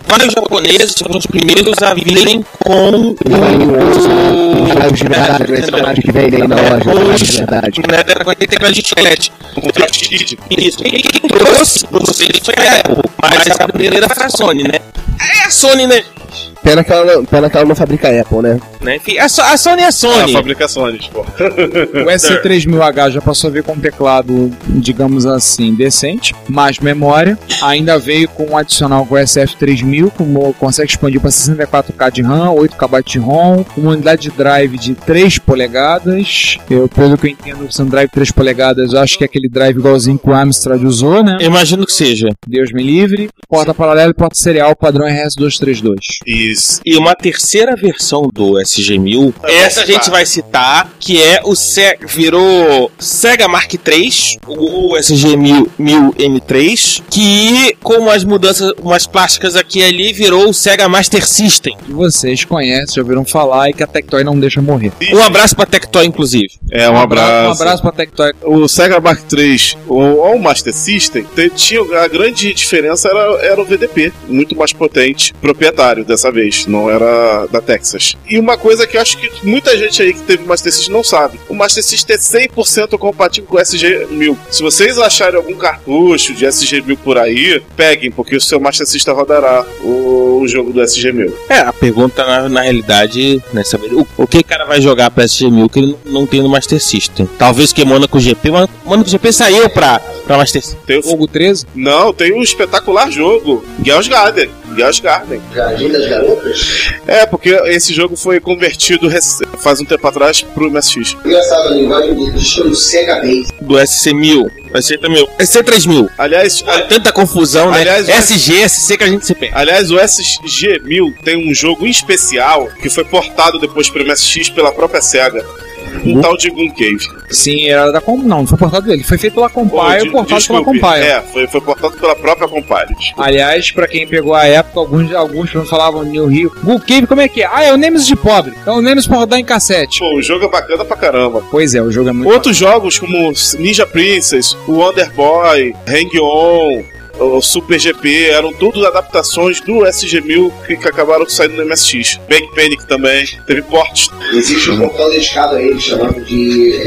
Vários japoneses foram os primeiros a virem com os de verdade, que vem aí na loja, de verdade. Com aquele teclado de chiclete. Isso. Quem trouxe pra vocês foi a Apple, mas a primeira foi a Sony, né? É a Sony, né? Pena que ela não fabrica Apple, né? Enfim, a Sony é a Sony. Fabrica Sony, pô. O SC-3000H já passou a vir com um teclado, digamos assim, decente, mais memória. Ainda veio com um adicional com o SF-3000, consegue expandir para 64K de RAM, 8KB de ROM, uma unidade de drive de 3 polegadas. Pelo que eu entendo, sendo drive 3 polegadas, eu acho que é aquele drive igualzinho que o Amstrad usou, né? Eu imagino que seja. Deus me livre. Porta paralela e porta serial padrão RS-232. Isso. E uma terceira versão do SG-1000, essa a gente vai citar, que é o virou Sega Mark III, o SG-1000 M3, que com umas mudanças, umas plásticas aqui e ali, virou o Sega Master System. Que vocês conhecem, já ouviram falar, e que a Tectoy não deixa morrer. Um abraço pra Tectoy, inclusive. Um abraço. Um abraço pra Tectoy. O Sega Mark III ou o Master System, a grande diferença era o VDP, muito mais potente, proprietário dessa vez, não era da Texas. E uma coisa que eu acho que muita gente aí que teve Master System não sabe, o Master System é 100% compatível com o SG-1000. Se vocês acharem algum cartucho de SG-1000 por aí, peguem, porque o seu Master System rodará o jogo do SG-1000. A pergunta na realidade, né, saber o que o cara vai jogar pra SG-1000 que ele não tem no Master System. Talvez que Monaco GP, mas Monaco GP saiu pra Master System. Tem o Fogo 13? Não, tem um espetacular jogo, Gelsgader. Asgarden. Jardim das Garotas? É, porque esse jogo foi convertido faz um tempo atrás pro MSX. Engraçado, a linguagem deles foi o Sega Base. Do SC1000, SC3000. Aliás, Tanta confusão, né? Aliás, SG, SC que a gente se perde. aliás, o SG-1000 tem um jogo em especial que foi portado depois pro MSX pela própria Sega. Um tal de Gun Cave. Sim, era da não foi portado dele. Foi feito pela Compile, portado pela Compile. É, foi portado pela própria Compile. Aliás, pra quem pegou a época, alguns falavam New Rio. Gun Cave, como é que é? Ah, é o Nemesis de pobre. É o Nemesis pra rodar em cassete. Pô, o jogo é bacana pra caramba. Pois é, o jogo é muito Outros jogos como Ninja Princess, o Wonder Boy, Hang-On, o Super GP, eram todas adaptações do SG-1000 que acabaram saindo no MSX. Bang Panic também, teve portes. Existe um portal dedicado a ele, chamado de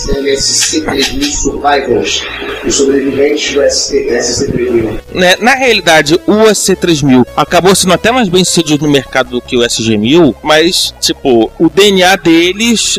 SC3000 Survivors, os sobreviventes do SC3000. Né, na realidade, o SC3000 acabou sendo até mais bem sucedido no mercado do que o SG-1000, mas, tipo, o DNA deles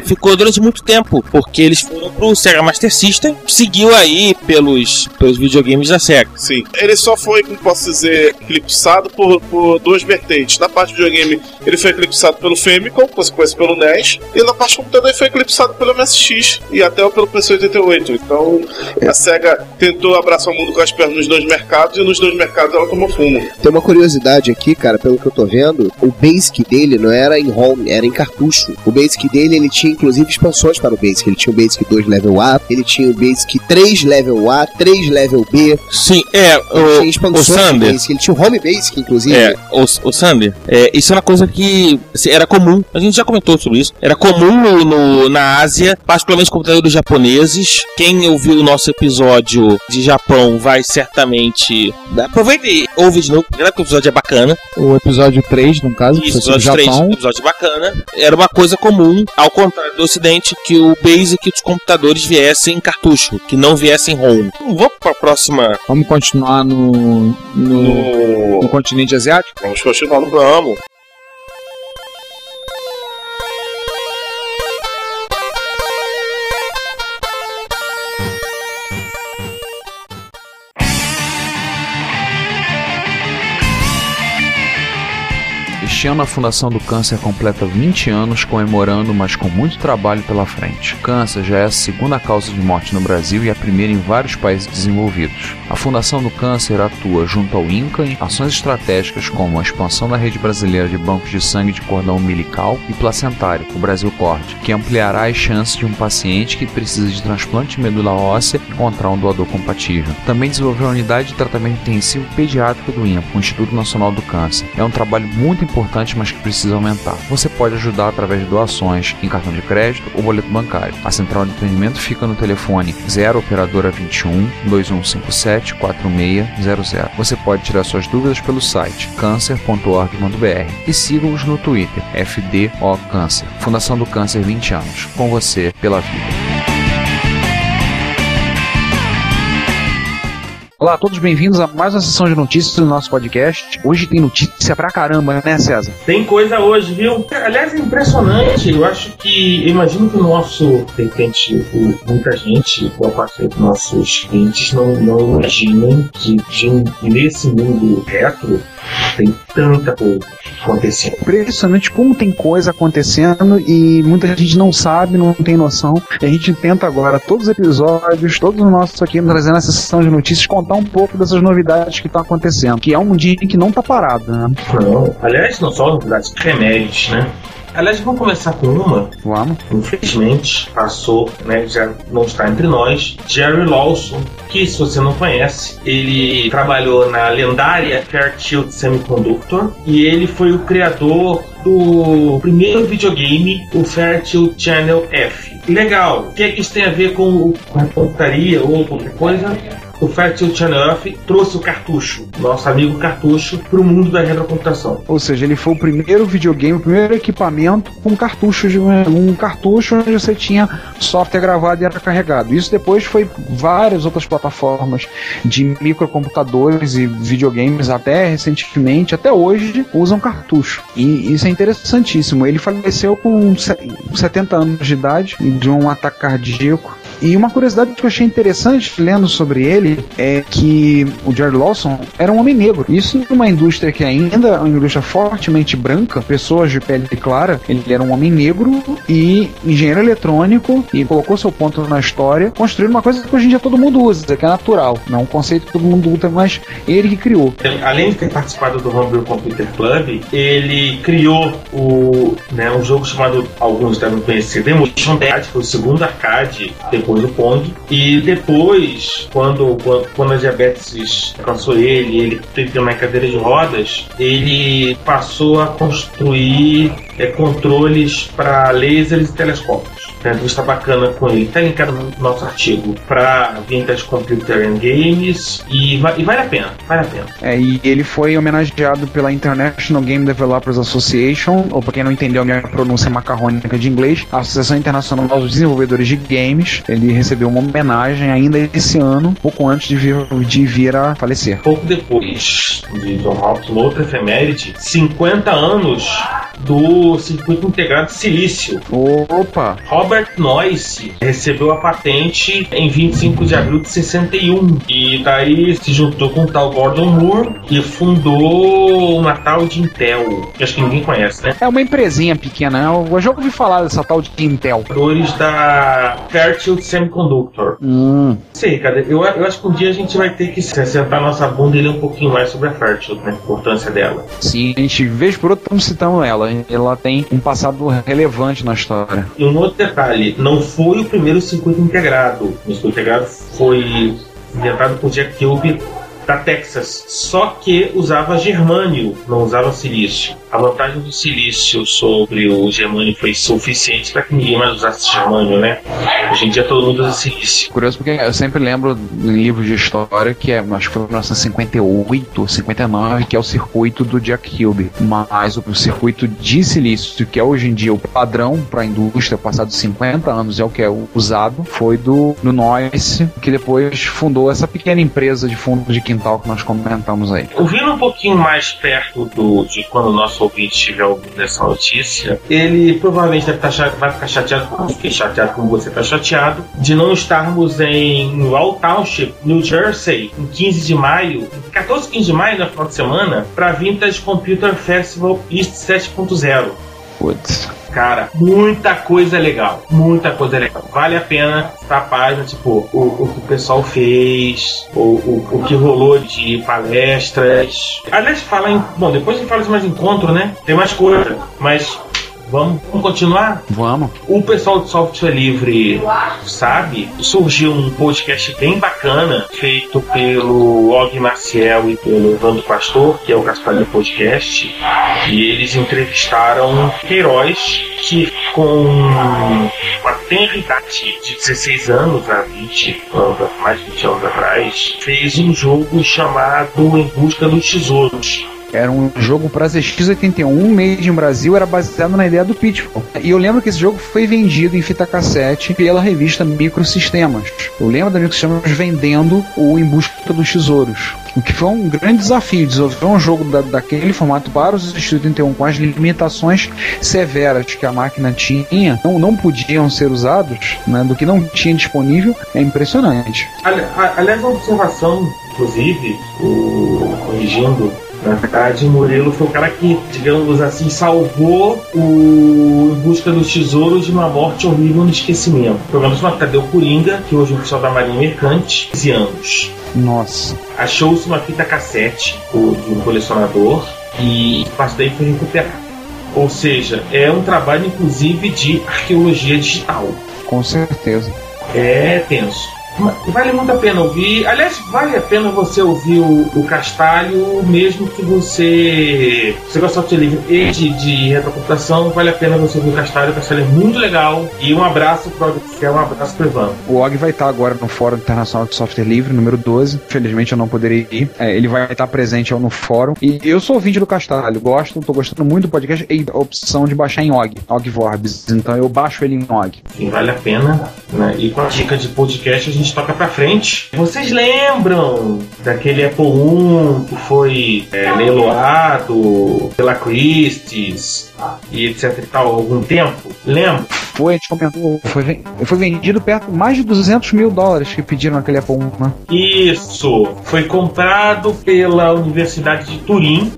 ficou durante muito tempo, porque eles foram pro Sega Master System, seguiu aí pelos videogames da SEGA. Sim, ele só foi, como posso dizer, eclipsado por duas vertentes. Na parte de videogame, ele foi eclipsado pelo Famicom, consequência pelo NES, e na parte de computador ele foi eclipsado pelo MSX e até pelo PC-88. Então, a SEGA tentou abraçar o mundo com as pernas nos dois mercados, e nos dois mercados ela tomou fumo. Tem uma curiosidade aqui, cara, pelo que eu tô vendo, o Basic dele não era em ROM, era em cartucho. O Basic dele, ele tinha inclusive expansões para o Basic. Ele tinha o Basic 2 Level A, ele tinha o Basic 3 Level A, 3 Level B. Sim, Tinha expansões o Sander. Basic. Ele tinha o Home Basic, inclusive. O Sander, isso é uma coisa que era comum, a gente já comentou sobre isso, era comum na Ásia, particularmente computadores japoneses. Quem ouviu o nosso episódio de Japão vai certamente... Aproveita e ouve de novo, porque o episódio é bacana. O episódio 3, no caso, que Isso, foi sobre o episódio 3, Japão. episódio bacana. Era uma coisa comum, ao contrário do Ocidente, que o Basic e os computadores viessem em cartucho, que não viessem em ROM. Vamos para a próxima... Vamos continuar no continente asiático? Vamos continuar no Vamos. Este ano a Fundação do Câncer completa 20 anos comemorando, mas com muito trabalho pela frente. O câncer já é a segunda causa de morte no Brasil e a primeira em vários países desenvolvidos. A Fundação do Câncer atua junto ao INCA em ações estratégicas como a expansão da rede brasileira de bancos de sangue de cordão umbilical e placentário, o Brasil Cord, que ampliará as chances de um paciente que precisa de transplante de medula óssea encontrar um doador compatível. Também desenvolveu a unidade de tratamento intensivo pediátrico do INCA, o Instituto Nacional do Câncer. É um trabalho muito importante, mas que precisa aumentar. Você pode ajudar através de doações em cartão de crédito ou boleto bancário. A central de atendimento fica no telefone 0 operadora 21 2157 4600. Você pode tirar suas dúvidas pelo site cancer.org.br e siga-os no Twitter FDO Câncer. Fundação do Câncer 20 anos. Com você pela vida. Olá a todos, bem-vindos a mais uma sessão de notícias do nosso podcast. Hoje tem notícia pra caramba, né, César? Tem coisa hoje, viu? Aliás, é impressionante. Eu acho que, eu imagino que o nosso, de repente, muita gente, boa parte dos nossos clientes não imaginem que nesse mundo retro tem tanta coisa acontecendo. Impressionante como tem coisa acontecendo e muita gente não sabe, não tem noção. E a gente tenta agora, todos os episódios, todos os nossos aqui, trazendo essa sessão de notícias, contar um pouco dessas novidades que estão acontecendo. Que é um dia que não tá parado, né? Não. Aliás, não só novidades, remédios, né? Aliás, vamos começar com uma. Vamos. Infelizmente, passou, né, já não está entre nós, Jerry Lawson, que, se você não conhece, ele trabalhou na lendária Fairchild Semiconductor e ele foi o criador do primeiro videogame, o Fairchild Channel F. Legal. O que é que isso tem a ver com a computaria ou qualquer coisa? O Fairchild Channel F trouxe o cartucho, nosso amigo cartucho, para o mundo da retrocomputação. Ou seja, ele foi o primeiro videogame, o primeiro equipamento com cartucho, um cartucho onde você tinha software gravado e era carregado. Isso depois foi várias outras plataformas de microcomputadores e videogames até recentemente, até hoje, usam cartucho. E isso é interessantíssimo. Ele faleceu com 70 anos de idade de um ataque cardíaco. E uma curiosidade que eu achei interessante lendo sobre ele é que o Jerry Lawson era um homem negro. Isso numa indústria que ainda é uma indústria fortemente branca, pessoas de pele clara, ele era um homem negro e engenheiro eletrônico e colocou seu ponto na história, construindo uma coisa que hoje em dia todo mundo usa, que é natural. Não é um conceito que todo mundo usa, mas ele que criou. Além de ter participado do Homebrew Computer Club, ele criou um jogo chamado, alguns devem conhecer, Demolition Dead, que foi o segundo arcade depois do Pong. E depois, quando a diabetes alcançou ele teve que ter uma cadeira de rodas, ele passou a construir controles para lasers e telescópios. Tem uma entrevista bacana com ele, tá linkado no nosso artigo, para Vintage Computer and Games, e vale a pena. E ele foi homenageado pela International Game Developers Association, ou para quem não entendeu a minha pronúncia macarrônica de inglês, a Associação Internacional dos Desenvolvedores de Games. Ele recebeu uma homenagem ainda esse ano, pouco antes de vir a falecer. Pouco depois de John Hopkins, uma outra efeméride, 50 anos do Circuito Integrado de Silício. Opa! Robert Noyce recebeu a patente em 25 de abril de 61 e daí se juntou com o tal Gordon Moore e fundou uma tal de Intel, que acho que ninguém conhece, né? É uma empresinha pequena, eu já ouvi falar dessa tal de Intel. Fundadores da Fairchild Semiconductor. Sei, cara, eu acho que um dia a gente vai ter que sentar nossa bunda e ler um pouquinho mais sobre a Fairchild, né? A importância dela. Sim, a gente, vez por outra, estamos citando ela. Ela tem um passado relevante na história. E um outro detalhe, não foi o primeiro circuito integrado. O circuito integrado foi inventado por Jack Kilby da Texas, só que usava germânio, não usava silício. A vantagem do silício sobre o germânio foi suficiente para que ninguém mais usasse germânio, né? Hoje em dia todo mundo usa silício. Curioso porque eu sempre lembro em livros de história que acho que foi em 1958, 59, que é o circuito do Jack Kilby. Mas o circuito de silício, que é hoje em dia o padrão para a indústria, passados 50 anos, é o que é usado, foi do Noyce, que depois fundou essa pequena empresa de fundo de quintal que nós comentamos aí. Ouvindo um pouquinho mais perto de quando o nosso ouvinte estiver ouvindo essa notícia, ele provavelmente vai ficar chateado, como eu fiquei chateado, como você está chateado, de não estarmos em Wall Township, New Jersey, em 15 de maio, 14 e 15 de maio, no final de semana, para Vintage Computer Festival East 7.0. Putz. Cara, muita coisa legal. Vale a pena estar a página, tipo, o que o pessoal fez, o que rolou de palestras. Aliás, bom, depois a gente fala de mais encontro, né? Tem mais coisa, mas vamos continuar? Vamos. O pessoal do software livre sabe, surgiu um podcast bem bacana, feito pelo Og Maciel e pelo Evandro Pastor, que é o Castalho Podcast, e eles entrevistaram Queiroz, que com uma tenridade de 16 anos, há 20 anos, mais de 20 anos atrás, fez um jogo chamado Em Busca dos Tesouros. Era um jogo para ZX81, made in Brasil, era baseado na ideia do Pitfall. E eu lembro que esse jogo foi vendido em fita cassete pela revista Microsistemas. Eu lembro da Microsistemas vendendo o Em Busca dos Tesouros. O que foi um grande desafio, desenvolver um jogo daquele formato para o ZX81 com as limitações severas que a máquina tinha, não podiam ser usados, né, do que não tinha disponível, é impressionante. Aliás, a observação, inclusive, corrigindo, na verdade, o Murilo foi o cara que, digamos assim, salvou o Em Busca dos Tesouros de uma morte horrível no esquecimento. O programa chamado Tadeu Coringa, que hoje é um oficial da Marinha Mercante, 15 anos. Nossa. Achou-se uma fita cassete de um colecionador e parte daí foi recuperado. Ou seja, é um trabalho, inclusive, de arqueologia digital. Com certeza. É tenso. Vale muito a pena ouvir. Aliás, vale a pena você ouvir o Castalho, mesmo que você gosta de software livre e de retrocomputação, vale a pena você ouvir o Castalho. O Castalho é muito legal. E um abraço para o Odisseu, um abraço para o Ivan. O Og vai estar agora no Fórum Internacional de Software Livre, número 12. Infelizmente eu não poderei ir. Ele vai estar presente no fórum. E eu sou ouvinte do Castalho, estou gostando muito do podcast e a opção de baixar em Og Vorbis. Então eu baixo ele em Og. Sim, vale a pena, né? E com a dica de podcast a gente toca pra frente. Vocês lembram daquele Apple I que foi leiloado pela Christie's e etc e tal há algum tempo? Lembro? a gente comentou, foi vendido perto mais de $200 mil que pediram naquele Apple I, né? Isso, foi comprado pela Universidade de Turim.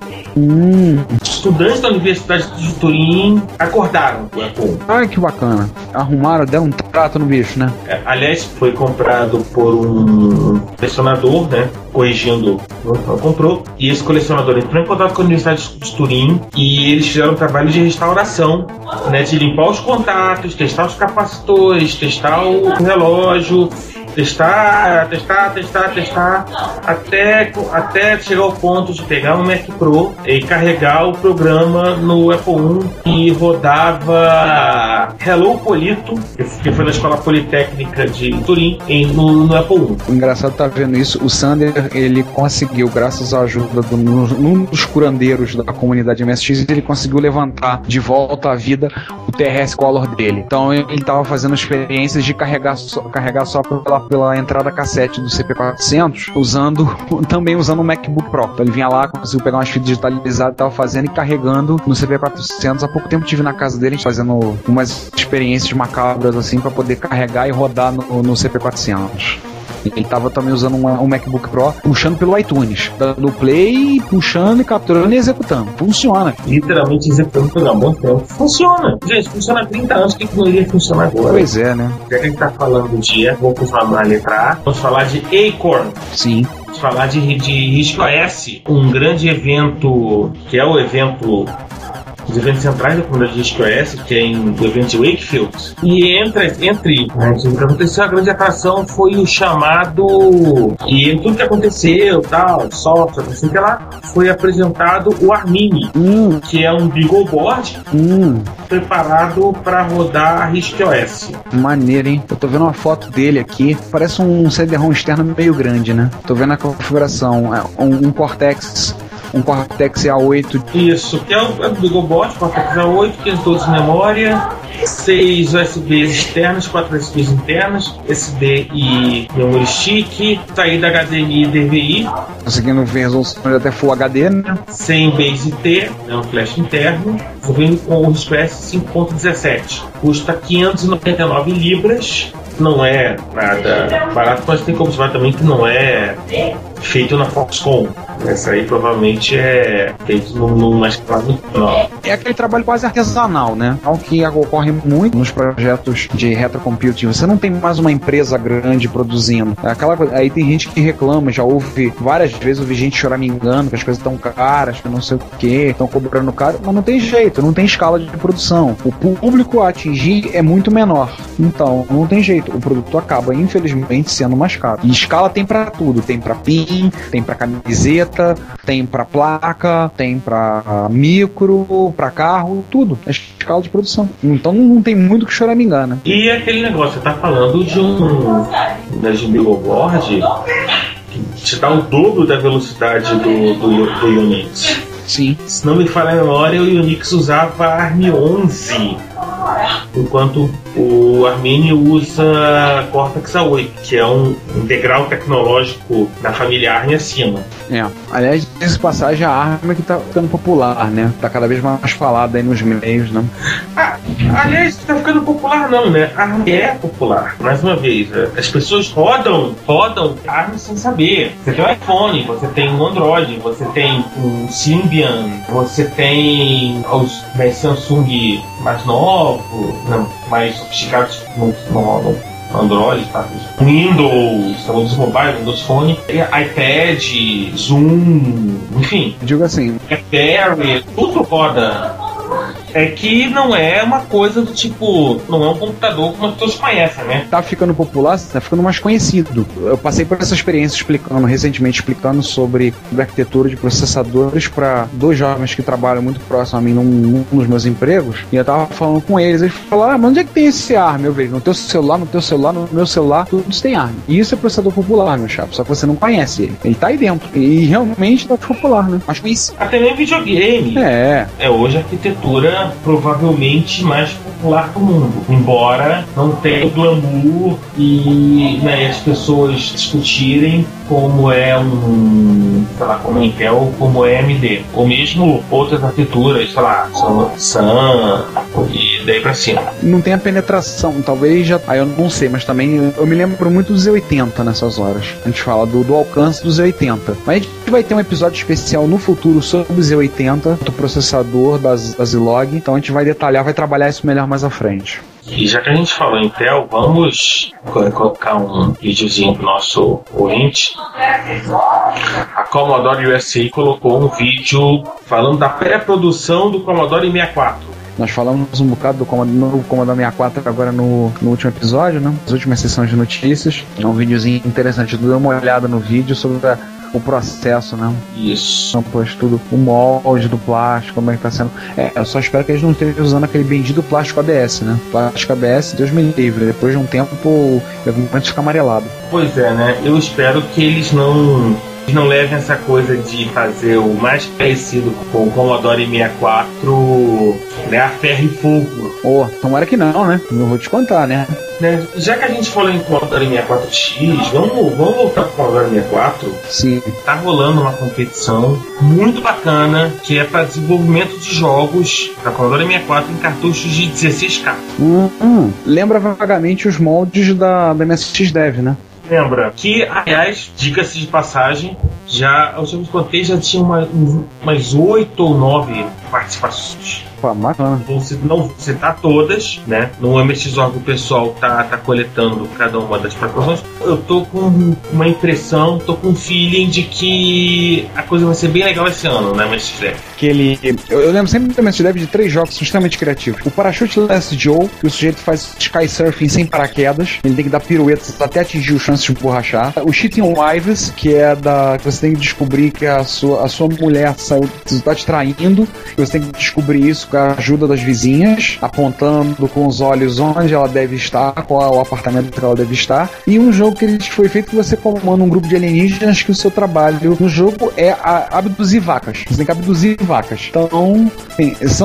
Estudantes da Universidade de Turim acordaram o Apple I. Ai, que bacana. Arrumaram, deram um trato no bicho, né? Aliás, foi comprado por um colecionador, né? Corrigindo, não comprou. E esse colecionador entrou em contato com a Universidade de Turim e eles fizeram um trabalho de restauração, né? De limpar os contatos, testar os capacitores, testar o relógio, testar, até chegar ao ponto de pegar um Mac Pro e carregar o programa no Apple I e rodava Hello Polito, que foi na Escola Politécnica de Turim, no Apple I. O engraçado tá vendo isso, o Sander, ele conseguiu, graças à ajuda de um dos curandeiros da comunidade MSX, ele conseguiu levantar de volta à vida o TRS Color dele. Então ele tava fazendo experiências de carregar só pela entrada cassete do CP400, também usando o MacBook Pro. Então ele vinha lá, conseguiu pegar umas fitas digitalizadas, tava fazendo e carregando no CP400. Há pouco tempo tive na casa dele fazendo umas experiências macabras assim para poder carregar e rodar no CP400. Ele estava também usando um MacBook Pro, puxando pelo iTunes, dando play, puxando e capturando e executando. Funciona. Literalmente executando o programa. Bom tempo. Funciona. Gente, funciona há 30 anos. O que não iria funcionar agora? Pois é, né? Já que a gente tá falando de vou continuar na letra A, vamos falar de Acorn. Sim. Vamos falar de RISC-OS, um grande evento, que é o evento os eventos centrais da comunidade RISC-OS, que é o evento de Wakefield. E o que aconteceu, a grande atração foi o chamado, e tudo que aconteceu, tal, software, assim que lá, foi apresentado o Armini, que é um BeagleBoard preparado para rodar RISC-OS. Maneiro, hein? Eu tô vendo uma foto dele aqui, parece um CD-ROM externo meio grande, né? Tô vendo a configuração, um Cortex A8. Isso, que é o BeagleBoard, Cortex A8, 512 de memória, 6 USBs externas, 4 USBs internas, SD e memory stick, saída HDMI e DVI. Conseguindo ver resolução até Full HD, né? Sem base T, é um flash interno, vindo com o RISC-OS 5.17. Custa 599 libras. Não é nada barato, mas tem que observar também que não é feito na Foxconn. Essa aí provavelmente é feito numa escala muito menor. É aquele trabalho quase artesanal, né? Algo que ocorre muito nos projetos de retrocomputing. Você não tem mais uma empresa grande produzindo. Aí tem gente que reclama, já ouvi várias vezes, ouvi gente choramingando que as coisas estão caras, que não sei o que, estão cobrando caro, mas não tem jeito, não tem escala de produção. O público a atingir é muito menor. Então, não tem jeito. O produto acaba, infelizmente, sendo mais caro. E escala tem pra tudo. Tem pra PIN, tem pra camiseta, tem pra placa, tem pra micro, pra carro, tudo. É escala de produção. Então não tem muito que choramingar, né? E aquele negócio, você tá falando de um BeagleBoard que te dá o dobro da velocidade do Unix. Sim. Se não me falha a memória, o Unix usava ARM11, enquanto o Armini usa Cortex A8, que é um degrau tecnológico da família ARM acima. Aliás, nessa passagem a ARM é que tá ficando popular, né? Tá cada vez mais falada aí nos meios, né? Aliás, tá ficando popular não, né? A ARM é popular. Mais uma vez, as pessoas rodam ARM sem saber. Você tem um iPhone, você tem um Android, você tem um Symbian, você tem os Samsung mais novos, mais sofisticados no Android, tá? Windows Mobile, Windows Phone, iPad, Zoom, enfim. Digo assim, BlackBerry, tudo roda. É que não é uma coisa do tipo, não é um computador como as pessoas conhecem, né? Tá ficando popular, tá ficando mais conhecido. Eu passei por essa experiência recentemente explicando sobre arquitetura de processadores para 2 jovens que trabalham muito próximo a mim num dos meus empregos, e eu tava falando com eles falaram, mas onde é que tem esse ARM, meu velho? No teu celular, no meu celular, tudo isso tem ARM. E isso é processador popular, meu chapa, só que você não conhece ele. Ele tá aí dentro. E realmente tá popular, né? Mas conhece. Até nem videogame. É hoje a arquitetura provavelmente mais popular do mundo, embora não tenha o glamour e as pessoas discutirem como é como Intel, como é AMD, ou mesmo outras arquiteturas, Sun e daí pra cima. Não tem a penetração, talvez já. Aí eu não sei, mas também eu me lembro muito do Z80 nessas horas. A gente fala do alcance do Z80. Mas a gente vai ter um episódio especial no futuro sobre o Z80, do processador da Zilog. Então a gente vai detalhar, vai trabalhar isso melhor mais à frente. E já que a gente falou em Intel, vamos colocar um videozinho pro nosso ouvinte. A Commodore USA colocou um vídeo falando da pré-produção do Commodore 64. Nós falamos um bocado do Commodore 64 agora no último episódio, né? Nas últimas sessões de notícias. É um videozinho interessante. Dê uma olhada no vídeo sobre o processo, né? Isso. Então, pois tudo, o molde do plástico, como é que tá sendo. Eu só espero que eles não estejam usando aquele bendito plástico ABS, né? Plástico ABS, Deus me livre. Depois de um tempo, o equipamento fica amarelado. Pois é, né? Eu espero que eles não levem essa coisa de fazer o mais parecido com o Commodore 64, né? A ferro e fogo. Tomara que não, né? Não vou te contar, né? Já que a gente falou em Commodore 64X, vamos voltar pro Commodore 64. Sim. Tá rolando uma competição muito bacana que é para desenvolvimento de jogos da Commodore 64 em cartuchos de 16K. Lembra vagamente os moldes da MSX Dev, né? Lembra que, aliás, diga-se de passagem, já, eu já me contei, já tinha umas 8 ou 9 participações. Pô, bacana. Não vou citar todas, né? No MSX.org o pessoal tá coletando cada uma das participações. Eu tô com uma impressão, tô com um feeling de que a coisa vai ser bem legal esse ano, né, MSX Dev. Eu lembro sempre do MSX Dev de 3 jogos que são extremamente criativos. O Parachute Last Joe, que o sujeito faz sky surfing sem paraquedas, ele tem que dar piruetas até atingir o chance de borrachar. O Cheating Wives, que é que você tem que descobrir que a sua mulher tá te traindo, e você tem que descobrir isso com a ajuda das vizinhas, apontando com os olhos onde ela deve estar, qual é o apartamento que ela deve estar. E um jogo que foi feito que você comanda um grupo de alienígenas que o seu trabalho no jogo é abduzir vacas. Você tem que abduzir vacas. Então,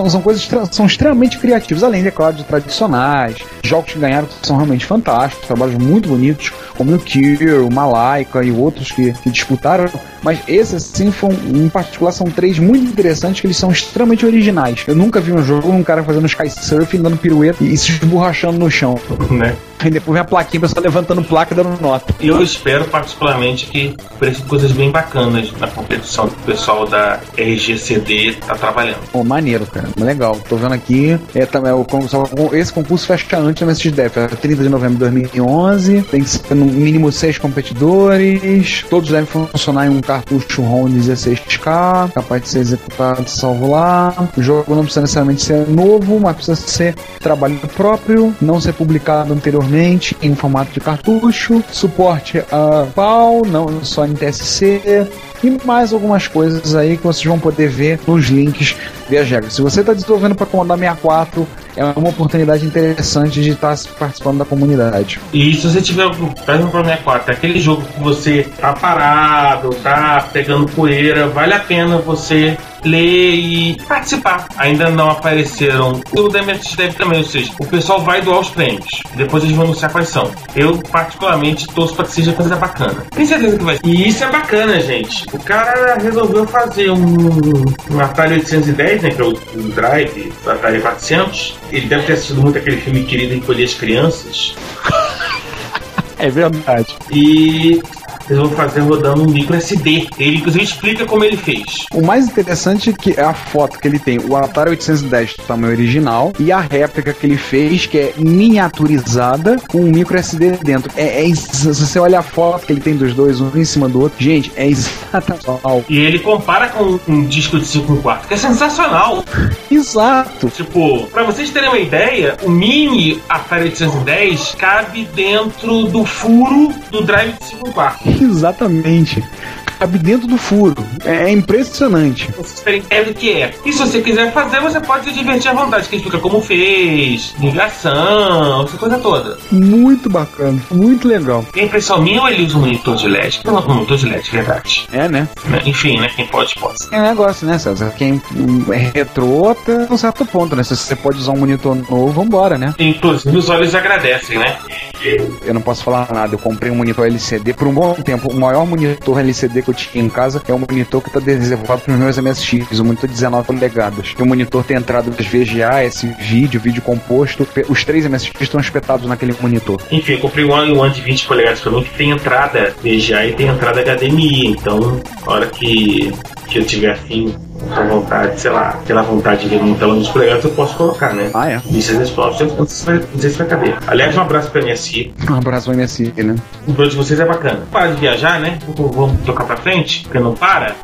são coisas que são extremamente criativas, além, é claro, de tradicionais. Jogos que ganharam que são realmente fantásticos, trabalhos muito bonitos, como o Cure, o Malaika e outros que disputaram. Mas esses, assim, em particular, são 3 muito interessantes, que eles são extremamente originais. Eu nunca vi um jogo, um cara fazendo sky surfing, dando pirueta e se esborrachando no chão. Né? E depois vem a plaquinha, o pessoal levantando placa e dando nota. E eu espero particularmente que apareçam coisas bem bacanas na competição que o pessoal da RGCD tá trabalhando. Maneiro, cara. Legal. Tô vendo aqui. Esse concurso fecha antes do MSX Dev. É 30 de novembro de 2011. Tem que ser no mínimo 6 competidores. Todos devem funcionar em um cartucho ROM 16K, capaz de ser executado salvo lá. O jogo não precisa necessariamente ser novo, mas precisa ser trabalho próprio, não ser publicado anteriormente em formato de cartucho, suporte a PAL, não só em TSC, e mais algumas coisas aí que vocês vão poder ver nos links das regras. Se você está desenvolvendo para Commodore 64, é uma oportunidade interessante de estar participando da comunidade. E se você tiver para 64, é aquele jogo que você tá parado, tá pegando poeira, vale a pena você ler e participar. Ainda não apareceram o da MSX Dev também, ou seja, o pessoal vai doar os prêmios, depois eles vão anunciar quais são. Eu particularmente torço para que seja coisa bacana. Tenho certeza que vai ser. E isso é bacana, gente. O cara resolveu fazer um Atari 810, né, que é o Drive do Atari 400. Ele deve ter assistido muito aquele filme Querido Encolher as Crianças. É verdade. E eles vão fazer rodando um micro SD. Ele inclusive explica como ele fez. O mais interessante é que é a foto que ele tem, o Atari 810 do tamanho original, e a réplica que ele fez, que é miniaturizada com um micro SD dentro. Se você olha a foto que ele tem dos dois, um em cima do outro, gente, é exatamente igual. E ele compara com um disco de 5/4, que é sensacional. Exato. Tipo, pra vocês terem uma ideia, o mini Atari 810 cabe dentro do furo do drive de 5/4. Exatamente. Cabe dentro do furo. É impressionante. Vocês terem ideia do que é. E se você quiser fazer, você pode se divertir à vontade, que explica como fez, ligação, essa coisa toda. Muito bacana, muito legal. É impressão minha ou ele usa um monitor de LED? Não, um monitor de LED, verdade. É, né? Enfim, né? Quem pode, pode. É um negócio, né, César? Quem é retrô até um certo ponto, né? Se você pode usar um monitor novo, vambora, né? Inclusive, os olhos agradecem, né? Eu não posso falar nada. Eu comprei um monitor LCD por um bom tempo. O maior monitor LCD que eu eu tinha em casa é um monitor que tá reservado para os meus MSX, um monitor de 19 polegadas. E o monitor tem entrada das VGA, esse vídeo composto. Os 3 MSX estão espetados naquele monitor. Enfim, eu comprei um de 20 polegadas pra mim que tem entrada VGA e tem entrada HDMI. Então, na hora que eu tiver afim, com vontade, sei lá, aquela vontade de ver um telão de polegadas, eu posso colocar, né? Ah, é? Isso é resposta. Não sei se vai caber. Aliás, um abraço pra MSI. Um abraço pro MSI, né? O programa de vocês é bacana. Para de viajar, né? Vamos tocar pra frente, porque não para.